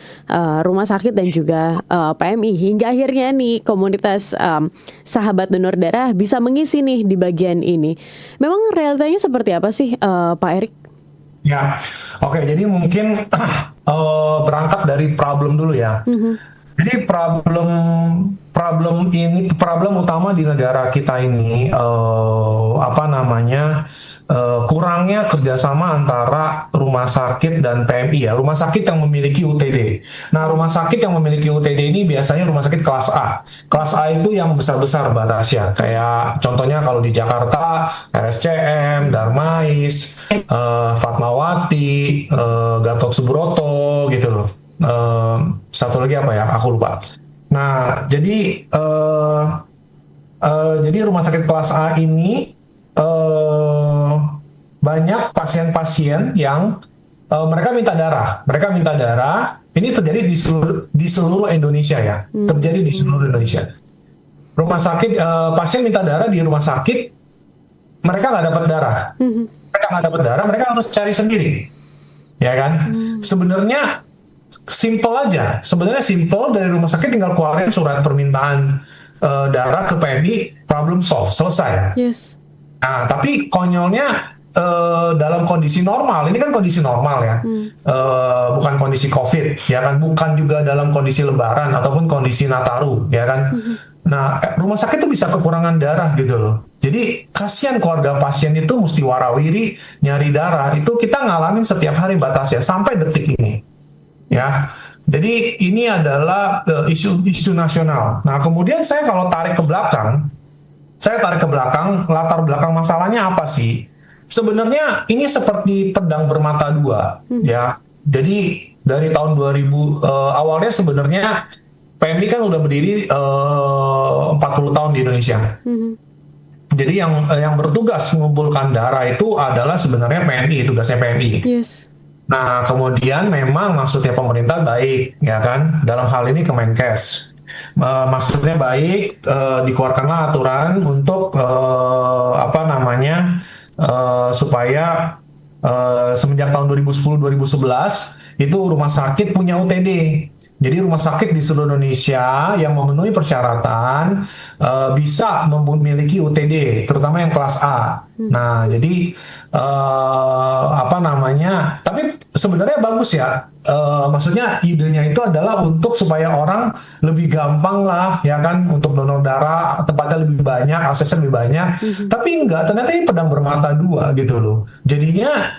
rumah sakit dan juga PMI, hingga akhirnya nih komunitas sahabat donor darah bisa mengisi nih di bagian ini. Memang realitanya seperti apa sih, Pak Erik? Ya, oke. Jadi mungkin berangkat dari problem dulu ya. Jadi problem utama di negara kita ini kurangnya kerjasama antara rumah sakit dan PMI ya. Rumah sakit yang memiliki UTD. Nah, rumah sakit yang memiliki UTD ini biasanya rumah sakit kelas A. Kelas A itu yang besar-besar, Mbak Tasya. Kayak contohnya kalau di Jakarta, RSCM, Darmais, Fatmawati, Gatot Subroto gitu loh. Satu lagi apa ya? Aku lupa. Nah, jadi rumah sakit kelas A ini banyak pasien-pasien yang mereka minta darah. Ini terjadi di seluruh Indonesia ya. Terjadi di seluruh Indonesia. Rumah sakit pasien minta darah di rumah sakit, mereka nggak dapat darah. Mereka harus cari sendiri, ya kan? Sebenarnya simple aja. Sebenarnya simple, dari rumah sakit tinggal keluarin surat permintaan darah ke PMI, problem solve, selesai. Yes. Nah, tapi konyolnya dalam kondisi normal, ini kan kondisi normal ya, bukan kondisi COVID, ya kan, bukan juga dalam kondisi Lebaran ataupun kondisi Nataru, ya kan. Nah, rumah sakit itu bisa kekurangan darah gitu loh. Jadi kasihan keluarga pasien itu mesti warawiri nyari darah. Itu kita ngalamin setiap hari, batasnya sampai detik ini. Ya, jadi ini adalah isu nasional. Nah, kemudian saya kalau tarik ke belakang, latar belakang masalahnya apa sih? Sebenarnya ini seperti pedang bermata dua, ya. Jadi dari tahun 2000 awalnya sebenarnya PMI kan udah berdiri 40 tahun di Indonesia. Jadi yang bertugas mengumpulkan darah itu adalah sebenarnya PMI, tugasnya PMI. Yes. Nah, kemudian memang maksudnya pemerintah baik, ya kan? Dalam hal ini Kemenkes. Maksudnya baik, dikeluarkanlah aturan untuk supaya semenjak tahun 2010-2011 itu rumah sakit punya UTD. Jadi rumah sakit di seluruh Indonesia yang memenuhi persyaratan bisa memiliki UTD, terutama yang kelas A. Nah, jadi tapi sebenarnya bagus ya. Maksudnya idenya itu adalah untuk supaya orang lebih gampang lah, ya kan, untuk donor darah, tempatnya lebih banyak, aksesnya lebih banyak. Tapi enggak, ternyata ini pedang bermata dua gitu loh. Jadinya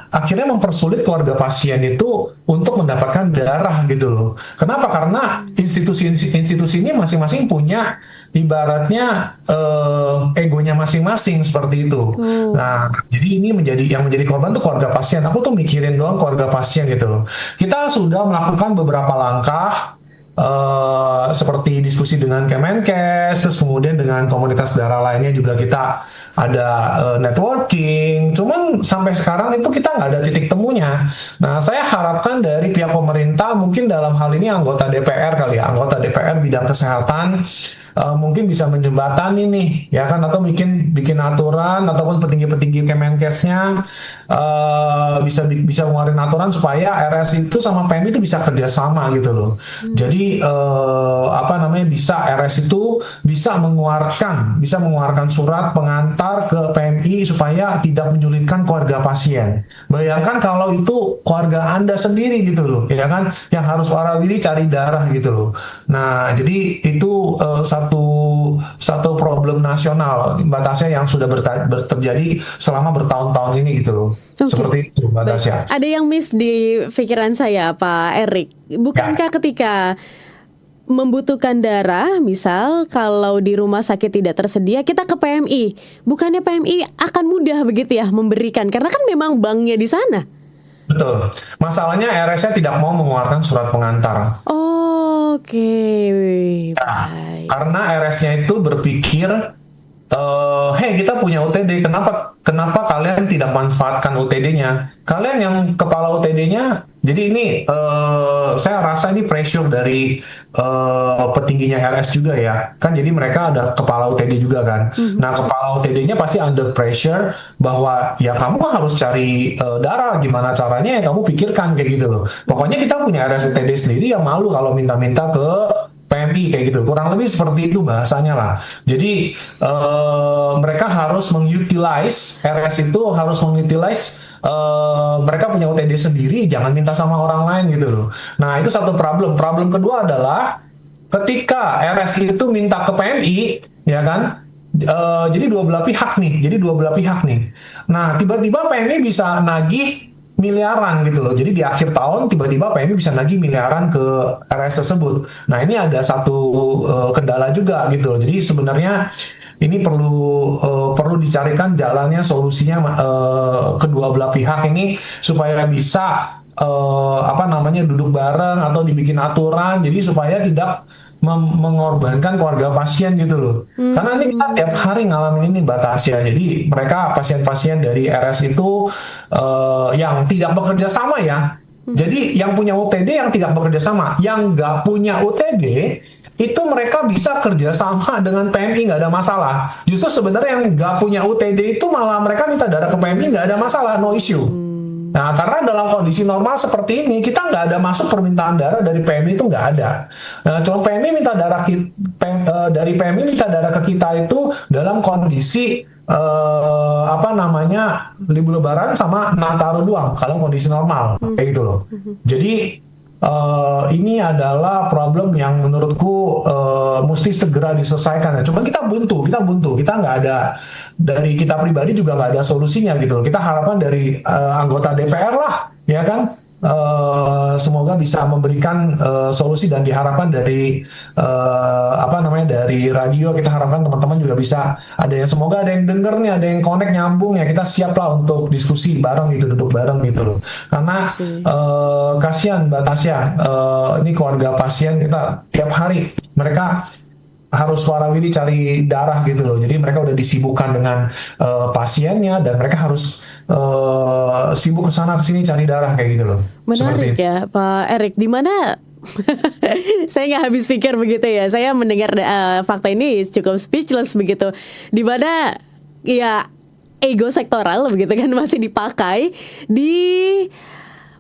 akhirnya mempersulit keluarga pasien itu untuk mendapatkan darah gitu loh. Kenapa? Karena institusi ini masing-masing punya ibaratnya egonya masing-masing seperti itu. Nah, jadi ini yang menjadi korban tuh keluarga pasien. Aku tuh mikirin doang keluarga pasien gitu loh. Kita sudah melakukan beberapa langkah seperti diskusi dengan Kemenkes, terus kemudian dengan komunitas darah lainnya juga kita ada networking, cuman sampai sekarang itu kita nggak ada titik temunya. Nah, saya harapkan dari pihak pemerintah, mungkin dalam hal ini anggota DPR kali ya, anggota DPR bidang kesehatan, mungkin bisa menjembatani nih, ya kan, atau bikin aturan ataupun petinggi-petinggi Kemenkesnya bisa ngeluarin aturan supaya RS itu sama PMI itu bisa kerjasama gitu loh. Jadi RS itu bisa mengeluarkan surat pengantar ke PMI supaya tidak menyulitkan keluarga pasien. Bayangkan kalau itu keluarga Anda sendiri gitu loh, ya kan, yang harus warawiri cari darah gitu loh. Nah, jadi itu satu problem nasional, Mbak Tasya, yang sudah terjadi selama bertahun-tahun ini gitu loh. Okay. Seperti itu, Mbak Tasya. Ada yang miss di pikiran saya, Pak Erik. Bukankah ketika membutuhkan darah, misal kalau di rumah sakit tidak tersedia, kita ke PMI. Bukannya PMI akan mudah begitu ya memberikan, karena kan memang banknya di sana. Betul. Masalahnya RS-nya tidak mau mengeluarkan surat pengantar. Oke. Karena RS-nya itu berpikir, hey, kita punya UTD, kenapa kalian tidak manfaatkan OTD-nya? Kalian yang kepala OTD-nya, jadi ini saya rasa ini pressure dari petingginya RS juga ya. Kan jadi mereka ada kepala OTD juga kan. Nah, kepala OTD-nya pasti under pressure bahwa ya kamu harus cari darah, gimana caranya ya kamu pikirkan kayak gitu loh. Pokoknya kita punya RS OTD sendiri yang malu kalau minta-minta ke PMI kayak gitu, kurang lebih seperti itu bahasanya lah. Jadi mereka harus mengutilize RS itu harus mengutilize mereka punya OTD sendiri, jangan minta sama orang lain gitu loh. Nah itu satu problem. Problem kedua adalah ketika RS itu minta ke PMI, ya kan? Jadi dua belah pihak nih. Nah tiba-tiba PMI bisa nagih miliaran gitu loh. Jadi di akhir tahun tiba-tiba PMI bisa nagih miliaran ke RS tersebut. Nah ini ada satu kendala juga gitu loh. Jadi sebenarnya ini perlu dicarikan jalannya, solusinya kedua belah pihak ini supaya bisa duduk bareng atau dibikin aturan. Jadi supaya tidak mengorbankan keluarga pasien gitu loh. Karena ini kita tiap hari ngalamin ini Mbak Tasya. Jadi mereka pasien-pasien dari RS itu yang tidak bekerja sama ya. Jadi yang punya OTD yang tidak bekerja sama, yang nggak punya OTD itu mereka bisa kerja sama dengan PMI, nggak ada masalah. Justru sebenarnya yang nggak punya OTD itu malah mereka minta darah ke PMI nggak ada masalah, no issue. Nah, karena dalam kondisi normal seperti ini, kita nggak ada masuk permintaan darah dari PMI itu nggak ada. Nah, cuma PMI minta darah dari PMI minta darah ke kita itu dalam kondisi libur lebaran sama Nataru doang, kalau kondisi normal kayak gitu loh. Jadi ini adalah problem yang menurutku mesti segera diselesaikan. Cuma kita buntu, kita nggak ada, dari kita pribadi juga nggak ada solusinya gitu loh. Kita harapan dari anggota DPR lah, ya kan, semoga bisa memberikan solusi, dan diharapkan dari dari radio kita harapkan teman-teman juga bisa ada yang, semoga ada yang denger nih, ada yang connect nyambung ya, kita siap lah untuk diskusi bareng gitu, duduk bareng gitu loh. Karena kasihan Mbak Tasya, ini keluarga pasien kita tiap hari mereka harus warawiri cari darah gitu loh. Jadi mereka udah disibukkan dengan pasiennya, dan mereka harus sibuk kesana kesini cari darah kayak gitu loh. Menarik ya Pak Erik, di mana saya nggak habis pikir begitu ya. Saya mendengar fakta ini cukup speechless begitu. Di mana ya ego sektoral begitu kan masih dipakai di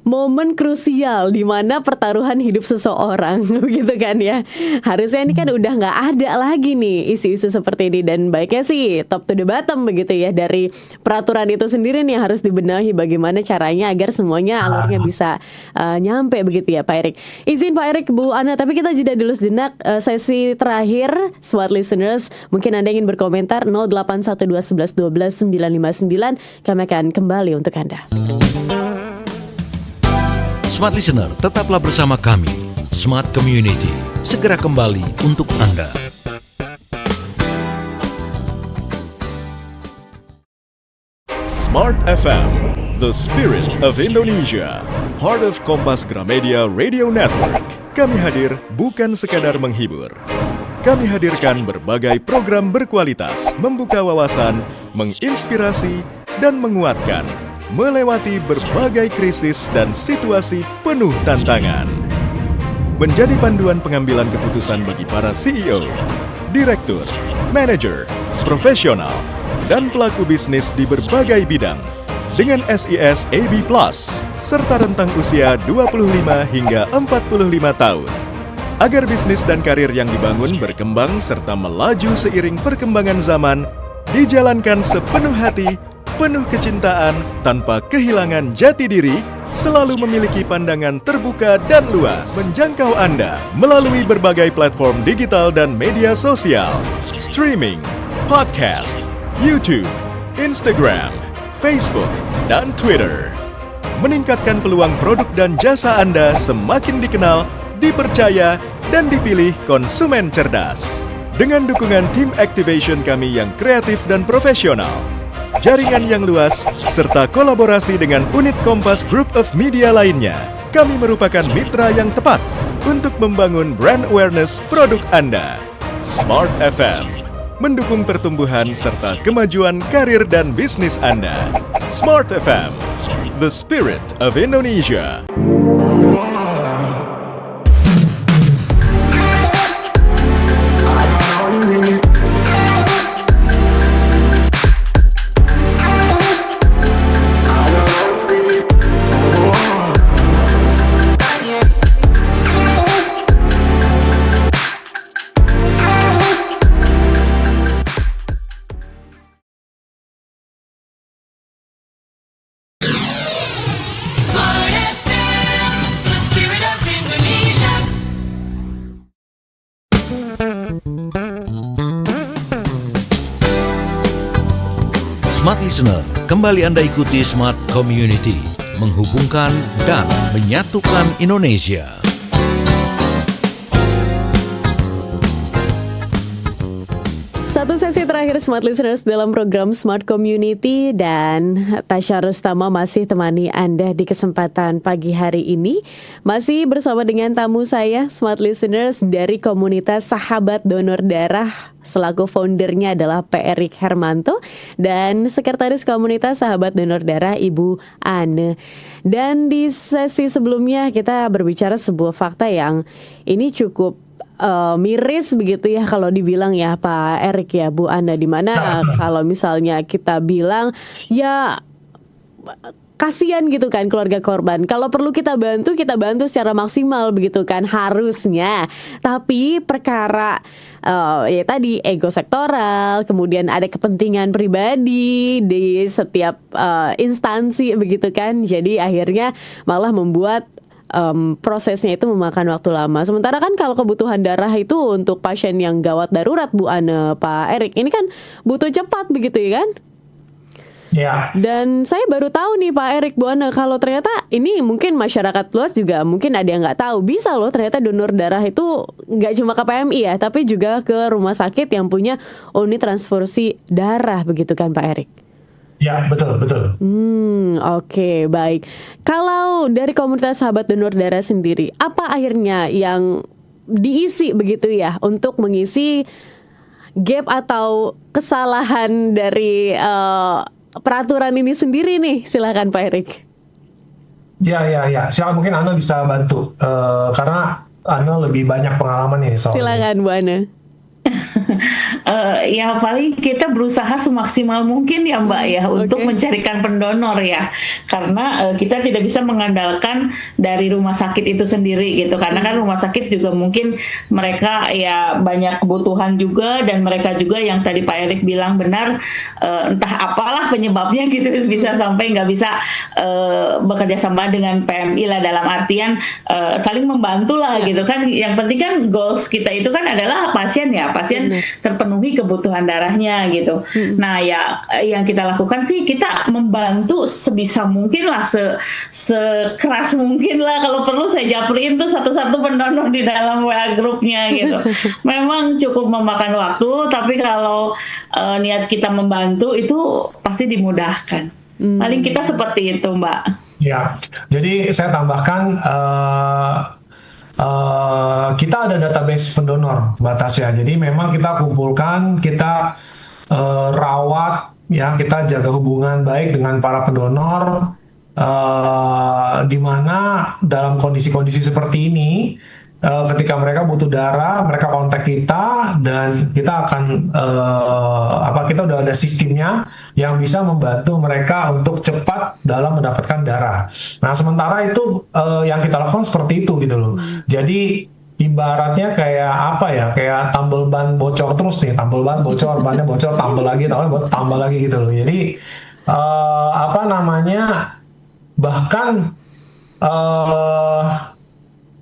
momen krusial di mana pertaruhan hidup seseorang begitu kan ya. Harusnya ini kan udah nggak ada lagi nih isu-isu seperti ini, dan baiknya sih top to the bottom begitu ya, dari peraturan itu sendiri nih harus dibenahi bagaimana caranya agar semuanya alurnya bisa nyampe begitu ya Pak Erik. Izin Pak Erik, Bu Ana, tapi kita jeda dulu sejenak, sesi terakhir Smart Listeners, mungkin Anda ingin berkomentar 0812111299, kami akan kembali untuk Anda. Smart Listener, tetaplah bersama kami. Smart Community, segera kembali untuk Anda. Smart FM, the spirit of Indonesia, part of Kompas Gramedia Radio Network. Kami hadir bukan sekadar menghibur. Kami hadirkan berbagai program berkualitas, membuka wawasan, menginspirasi, dan menguatkan, melewati berbagai krisis dan situasi penuh tantangan. Menjadi panduan pengambilan keputusan bagi para CEO, direktur, manajer, profesional, dan pelaku bisnis di berbagai bidang dengan SIS AB+, serta rentang usia 25 hingga 45 tahun. Agar bisnis dan karir yang dibangun berkembang serta melaju seiring perkembangan zaman, dijalankan sepenuh hati, penuh kecintaan, tanpa kehilangan jati diri, selalu memiliki pandangan terbuka dan luas, menjangkau Anda melalui berbagai platform digital dan media sosial, streaming, podcast, YouTube, Instagram, Facebook, dan Twitter. Meningkatkan peluang produk dan jasa Anda semakin dikenal, dipercaya, dan dipilih konsumen cerdas. Dengan dukungan tim activation kami yang kreatif dan profesional, jaringan yang luas, serta kolaborasi dengan unit Kompas Group of Media lainnya, kami merupakan mitra yang tepat untuk membangun brand awareness produk Anda. Smart FM, mendukung pertumbuhan serta kemajuan karir dan bisnis Anda. Smart FM, the spirit of Indonesia. Smart Listener, kembali Anda ikuti Smart Community, menghubungkan dan menyatukan Indonesia. Satu sesi terakhir Smart Listeners dalam program Smart Community, dan Tasya Rustama masih temani Anda di kesempatan pagi hari ini. Masih bersama dengan tamu saya, Smart Listeners, dari komunitas Sahabat Donor Darah. Selaku foundernya adalah Pak Erik Hermanto dan sekretaris komunitas Sahabat Donor Darah Ibu Ane. Dan di sesi sebelumnya kita berbicara sebuah fakta yang ini cukup miris begitu ya kalau dibilang ya Pak Erik ya Bu Anda, dimana kalau misalnya kita bilang ya kasihan gitu kan keluarga korban, kalau perlu kita bantu secara maksimal begitu kan harusnya, tapi perkara ya tadi ego sektoral, kemudian ada kepentingan pribadi di setiap instansi begitu kan, jadi akhirnya malah membuat prosesnya itu memakan waktu lama. Sementara kan kalau kebutuhan darah itu untuk pasien yang gawat darurat Bu Ane, Pak Erik, ini kan butuh cepat begitu ya kan? Ya. Dan saya baru tahu nih Pak Erik, Bu Ane, kalau ternyata ini mungkin masyarakat luas juga mungkin ada yang nggak tahu, bisa loh ternyata donor darah itu nggak cuma ke PMI ya, tapi juga ke rumah sakit yang punya unit transfusi darah begitu kan Pak Erik? Ya, betul. Oke, baik. Kalau dari komunitas Sahabat Donor Darah sendiri, apa akhirnya yang diisi begitu ya untuk mengisi gap atau kesalahan dari peraturan ini sendiri nih? Silakan Pak Erik. Ya. Silakan, mungkin Ana bisa bantu karena Ana lebih banyak pengalaman nih soal Silakan Bu Ana. Ya paling kita berusaha semaksimal mungkin ya Mbak ya untuk mencarikan pendonor ya, karena kita tidak bisa mengandalkan dari rumah sakit itu sendiri gitu, karena kan rumah sakit juga mungkin mereka ya banyak kebutuhan juga, dan mereka juga yang tadi Pak Erik bilang benar, entah apalah penyebabnya gitu bisa sampai nggak bisa bekerja sama dengan PMI lah, dalam artian saling membantu lah gitu kan. Yang penting kan goals kita itu kan adalah pasien terpenuhi kebutuhan darahnya gitu. Nah ya yang kita lakukan sih kita membantu sebisa mungkin lah, sekeras mungkin lah. Kalau perlu saya japriin tuh satu-satu pendonor di dalam WA grupnya gitu. Memang cukup memakan waktu, tapi kalau niat kita membantu itu pasti dimudahkan. Paling kita seperti itu Mbak. Ya, jadi saya tambahkan kita ada database pendonor Mbak Tasya. Jadi memang kita kumpulkan, kita rawat, ya kita jaga hubungan baik dengan para pendonor, di mana dalam kondisi-kondisi seperti ini, ketika mereka butuh darah, mereka kontak kita dan kita akan kita udah ada sistemnya yang bisa membantu mereka untuk cepat dalam mendapatkan darah. Nah, sementara itu yang kita lakukan seperti itu gitu loh. Jadi ibaratnya kayak apa ya? Kayak tambal ban bocor terus nih, tambal ban bocor, bannya bocor, tambal lagi gitu loh. Jadi bahkan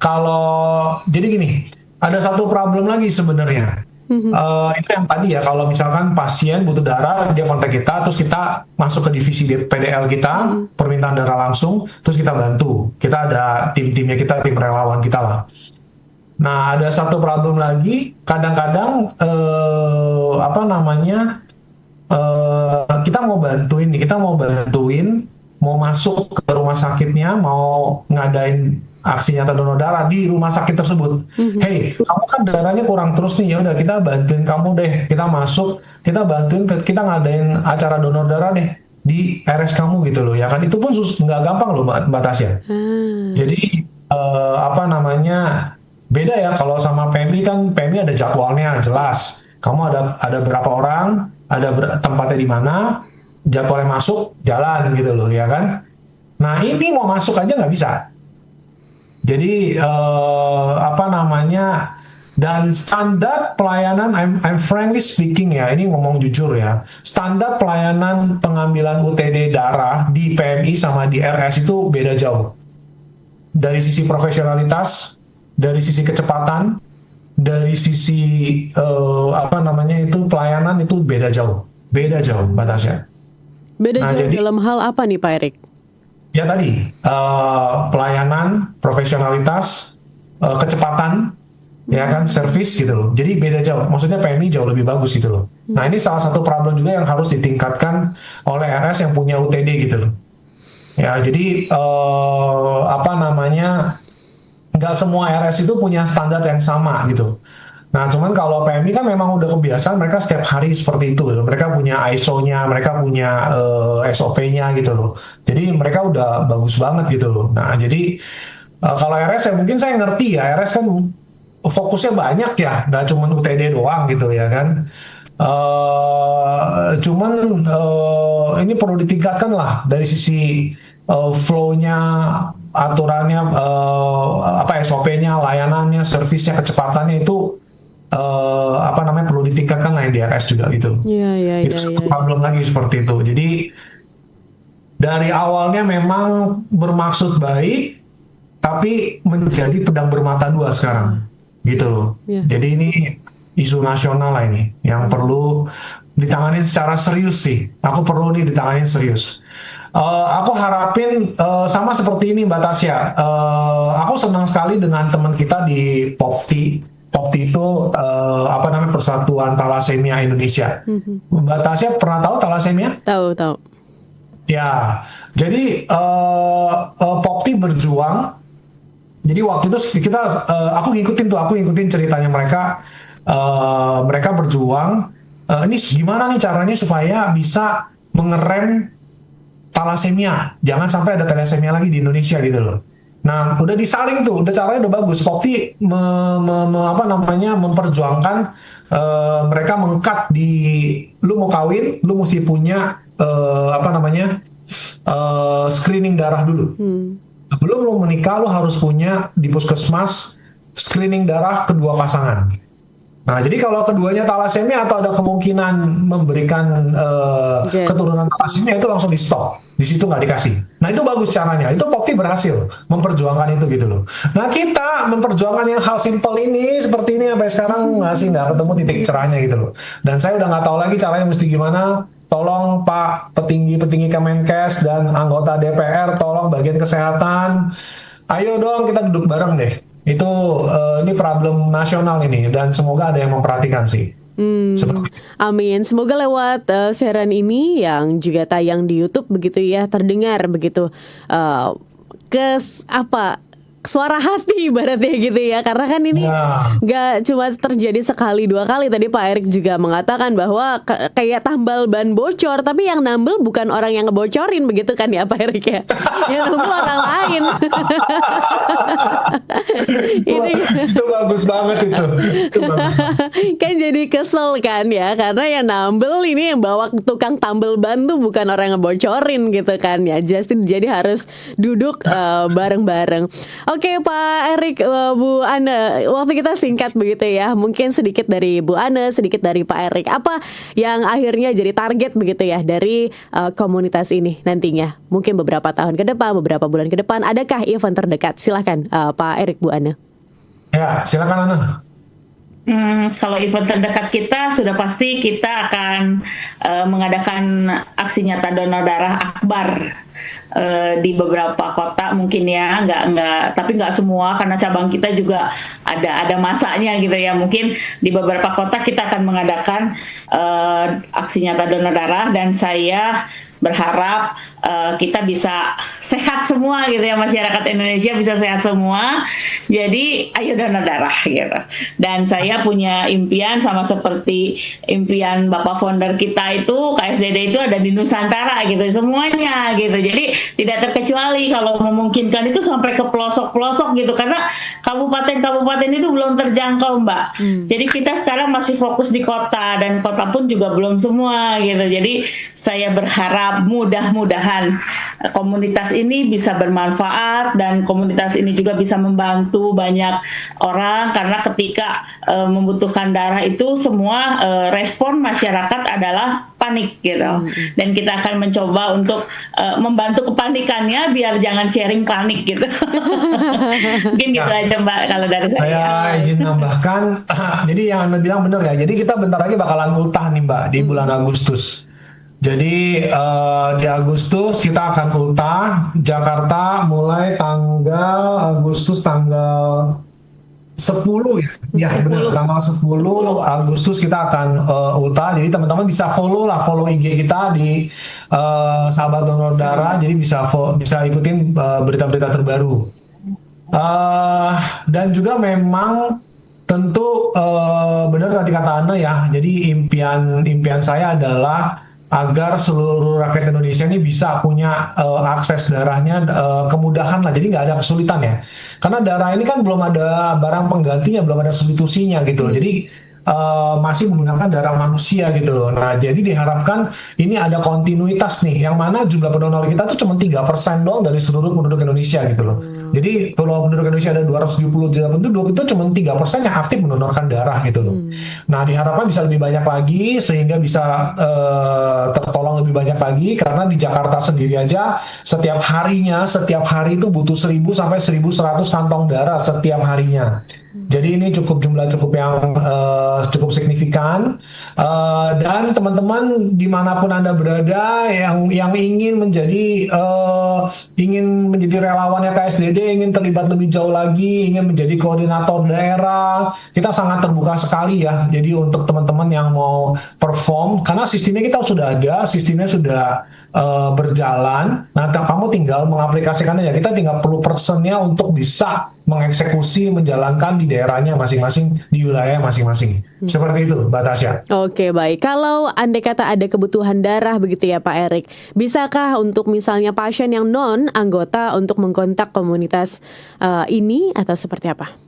kalau jadi gini, ada satu problem lagi sebenarnya. Itu yang tadi ya, kalau misalkan pasien butuh darah, dia kontak kita, terus kita masuk ke divisi PDL kita, permintaan darah langsung, terus kita bantu. Kita ada tim-timnya kita, tim relawan kita lah. Nah, ada satu problem lagi, kadang-kadang kita mau bantuin, mau masuk ke rumah sakitnya, mau ngadain aksi nyata donor darah di rumah sakit tersebut. Hey, kamu kan darahnya kurang terus nih, ya udah kita bantuin kamu deh, kita masuk, kita bantuin, kita ngadain acara donor darah deh di RS kamu gitu loh, ya kan? Itu pun nggak gampang loh Mbak Tasya. Jadi apa namanya, beda ya kalau sama PMI. Kan PMI ada jadwalnya jelas, kamu ada berapa orang, ada tempatnya di mana, jadwalnya masuk jalan gitu loh, ya kan? Nah ini mau masuk aja nggak bisa. Jadi apa namanya, dan standar pelayanan, I'm frankly speaking ya, ini ngomong jujur ya, standar pelayanan pengambilan UTD darah di PMI sama di RS itu beda jauh. Dari sisi profesionalitas, dari sisi kecepatan, dari sisi apa namanya itu pelayanan itu beda jauh Mbak Tasya. Beda jauh jadi, dalam hal apa nih Pak Erik? Ya tadi, pelayanan, profesionalitas, kecepatan, ya kan, service gitu loh. Jadi beda jauh. Maksudnya PMI jauh lebih bagus gitu loh. Nah ini salah satu problem juga yang harus ditingkatkan oleh RS yang punya UTD gitu loh. Ya jadi apa namanya, nggak semua RS itu punya standar yang sama gitu. Nah, cuman kalau PMI kan memang udah kebiasaan, mereka setiap hari seperti itu. Mereka punya ISO-nya, mereka punya SOP-nya gitu loh. Jadi mereka udah bagus banget gitu loh. Nah, jadi kalau RS ya mungkin saya ngerti ya, RS kan fokusnya banyak ya, nggak cuma UTD doang gitu ya kan. Cuman ini perlu ditingkatkan lah dari sisi flow-nya, aturannya, apa SOP-nya, layanannya, servisnya, kecepatannya itu apa namanya perlu ditingkatkan lah di RS juga gitu. Itu satu problem lagi seperti itu. Jadi dari awalnya memang bermaksud baik, tapi menjadi pedang bermata dua sekarang, gitu loh. Jadi ini isu nasional lah ini, yang perlu ditangani secara serius sih. Aku perlu nih ditangani serius. Aku harapin sama seperti ini Mbak Tasya. Aku senang sekali dengan teman kita di POPTI. POPTI itu apa namanya, Persatuan Thalassemia Indonesia. Mbak Tasya pernah tahu thalassemia? Tahu. Ya, jadi POPTI berjuang. Jadi waktu itu kita, aku ngikutin ceritanya mereka. Mereka berjuang. Ini gimana nih caranya supaya bisa mengerem thalassemia, jangan sampai ada thalassemia lagi di Indonesia gitu loh. Nah, udah disaling tuh, udah caranya udah bagus. POPTI apa namanya, memperjuangkan mereka mengkat di, lu mau kawin, lu mesti punya apa namanya, screening darah dulu. Sebelum lu menikah, lu harus punya di puskesmas screening darah kedua pasangan. Nah, jadi kalau keduanya thalassemia atau ada kemungkinan memberikan keturunan thalassemia, itu langsung di stop. Di situ nggak dikasih. Nah, itu bagus caranya. Itu POPTI berhasil memperjuangkan itu gitu loh. Nah, kita memperjuangkan yang hal simpel ini seperti ini sampai sekarang nggak ketemu titik cerahnya gitu loh. Dan saya udah nggak tahu lagi caranya mesti gimana. Tolong Pak petinggi Kemenkes dan anggota DPR, tolong bagian kesehatan, ayo dong kita duduk bareng deh. Itu ini problem nasional ini, dan semoga ada yang memperhatikan sih. Amin. Semoga lewat siaran ini yang juga tayang di YouTube begitu ya, terdengar begitu suara hati ibaratnya gitu ya, karena kan ini nggak cuma terjadi sekali dua kali. Tadi Pak Erik juga mengatakan bahwa kayak tambal ban bocor, tapi yang nambel bukan orang yang ngebocorin begitu kan ya Pak Erik ya, yang nambel orang lain. Itu bagus banget itu bagus. Kan jadi kesel kan ya, karena yang nambel ini yang bawa tukang tambal ban tuh bukan orang yang ngebocorin gitu kan ya. Jadi harus duduk bareng-bareng. Oke Pak Erik, Bu Ana, waktu kita singkat begitu ya. Mungkin sedikit dari Bu Ana, sedikit dari Pak Erik. Apa yang akhirnya jadi target begitu ya dari komunitas ini nantinya? Mungkin beberapa tahun ke depan, beberapa bulan ke depan. Adakah event terdekat? Silakan Pak Erik, Bu Ana. Ya, silakan Ana. Kalau event terdekat kita sudah pasti kita akan mengadakan aksi nyata donor darah akbar di beberapa kota mungkin ya, tapi nggak semua karena cabang kita juga ada masanya gitu ya. Mungkin di beberapa kota kita akan mengadakan aksi nyata donor darah, dan saya berharap kita bisa sehat semua gitu ya, masyarakat Indonesia bisa sehat semua. Jadi ayo donor darah gitu. Dan saya punya impian sama seperti impian Bapak founder kita itu, KSDD itu ada di Nusantara gitu semuanya gitu. Jadi tidak terkecuali kalau memungkinkan itu sampai ke pelosok-pelosok gitu, karena kabupaten-kabupaten itu belum terjangkau, Mbak. Jadi kita sekarang masih fokus di kota, dan kota pun juga belum semua gitu. Jadi saya berharap mudah-mudahan komunitas ini bisa bermanfaat, dan komunitas ini juga bisa membantu banyak orang, karena ketika membutuhkan darah itu semua respon masyarakat adalah panik gitu. Dan kita akan mencoba untuk membantu kepanikannya biar jangan sharing panik gitu. Mungkin gitu aja Mbak kalau dari saya. Saya izin nambahkan, jadi yang Anda bilang benar ya. Jadi kita bentar lagi bakalan ultah nih Mbak di bulan Agustus. Jadi di Agustus kita akan ultah Jakarta mulai Agustus tanggal 10 ya. Ya benar, tanggal 10 Agustus kita akan ultah. Jadi teman-teman bisa follow IG kita di Sahabat Donor Darah. Jadi bisa ikutin berita-berita terbaru. Dan juga memang tentu benar tadi kata Anda ya. Jadi impian saya adalah agar seluruh rakyat Indonesia ini bisa punya akses darahnya kemudahan lah, jadi nggak ada kesulitan ya. Karena darah ini kan belum ada barang penggantinya, belum ada substitusinya gitu loh. Jadi masih menggunakan darah manusia gitu loh. Nah, jadi diharapkan ini ada kontinuitas nih, yang mana jumlah pendonor kita tuh cuma 3% doang dari seluruh penduduk Indonesia gitu loh. Jadi kalau penduduk Indonesia ada 270 juta penduduk, itu cuma 3% yang aktif mendonorkan darah gitu loh. Nah, diharapkan bisa lebih banyak lagi sehingga bisa tertolong lebih banyak lagi, karena di Jakarta sendiri aja setiap hari itu butuh 1000 sampai 1100 kantong darah setiap harinya. Jadi ini cukup yang cukup signifikan, dan teman-teman dimanapun Anda berada yang ingin menjadi relawannya KSDD, ingin terlibat lebih jauh lagi, ingin menjadi koordinator daerah, kita sangat terbuka sekali ya. Jadi untuk teman-teman yang mau perform, karena sistemnya kita sudah ada, sistemnya sudah berjalan. Nah, kamu tinggal mengaplikasikannya ya. Kita tinggal perlu personnya untuk bisa mengeksekusi, menjalankan di daerahnya masing-masing, di wilayah masing-masing. Seperti itu, Mbak Tasya. Oke, baik. Kalau andai kata ada kebutuhan darah begitu ya Pak Erik, bisakah untuk misalnya pasien yang non anggota untuk mengkontak komunitas ini atau seperti apa?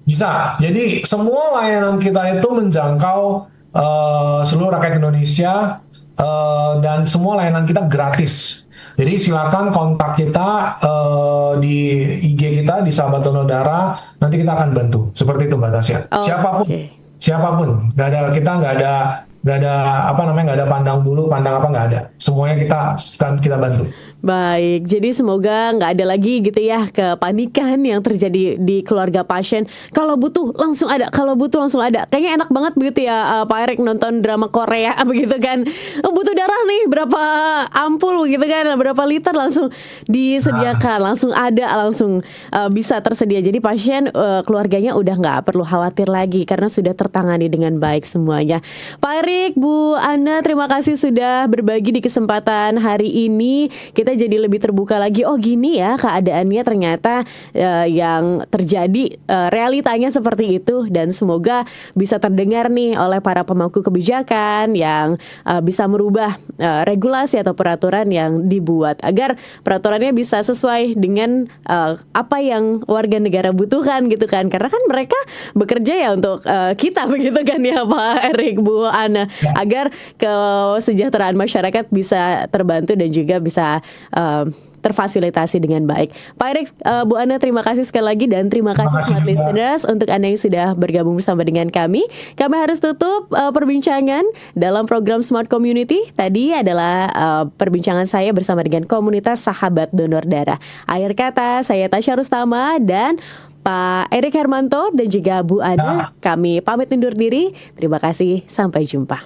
Bisa. Jadi semua layanan kita itu menjangkau seluruh rakyat Indonesia, dan semua layanan kita gratis. Jadi silakan kontak kita di IG kita di Sahabat Donor Darah, nanti kita akan bantu. Seperti itu Mbak Tasya. Siapapun, kita nggak ada pandang bulu, pandang apa, nggak ada. Semuanya kita bantu. Baik, jadi semoga nggak ada lagi gitu ya kepanikan yang terjadi di keluarga pasien. Kalau butuh langsung ada, Kayaknya enak banget begitu ya Pak Erik nonton drama Korea begitu kan. Butuh darah nih, berapa ampul gitu kan, berapa liter langsung disediakan, langsung bisa tersedia. Jadi pasien keluarganya udah nggak perlu khawatir lagi karena sudah tertangani dengan baik semuanya. Pak Erik, Bu Ana, terima kasih sudah berbagi di kesempatan hari ini. Kita jadi lebih terbuka lagi. Oh gini ya keadaannya ternyata yang terjadi realitanya seperti itu, dan semoga bisa terdengar nih oleh para pemangku kebijakan yang bisa merubah regulasi atau peraturan yang dibuat agar peraturannya bisa sesuai dengan apa yang warga negara butuhkan gitu kan, karena kan mereka bekerja ya untuk kita begitu kan ya Pak Erik, Bu Ana, agar kesejahteraan masyarakat bisa terbantu dan juga bisa terfasilitasi dengan baik. Pak Erik, Bu Ana, terima kasih sekali lagi, dan terima kasih Smart Listeners untuk Anda yang sudah bergabung bersama dengan kami. Kami harus tutup perbincangan dalam program Smart Community. Tadi adalah perbincangan saya bersama dengan komunitas Sahabat Donor Darah. Akhir kata, saya Tasya Rustama dan Pak Erik Hermanto dan juga Bu Ana. Kami pamit undur diri. Terima kasih, sampai jumpa.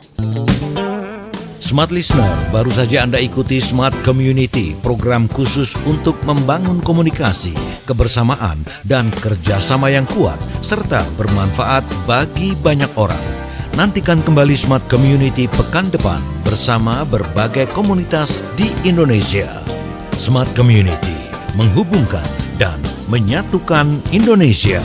Smart Listener, baru saja Anda ikuti Smart Community, program khusus untuk membangun komunikasi, kebersamaan, dan kerjasama yang kuat, serta bermanfaat bagi banyak orang. Nantikan kembali Smart Community pekan depan bersama berbagai komunitas di Indonesia. Smart Community, menghubungkan dan menyatukan Indonesia.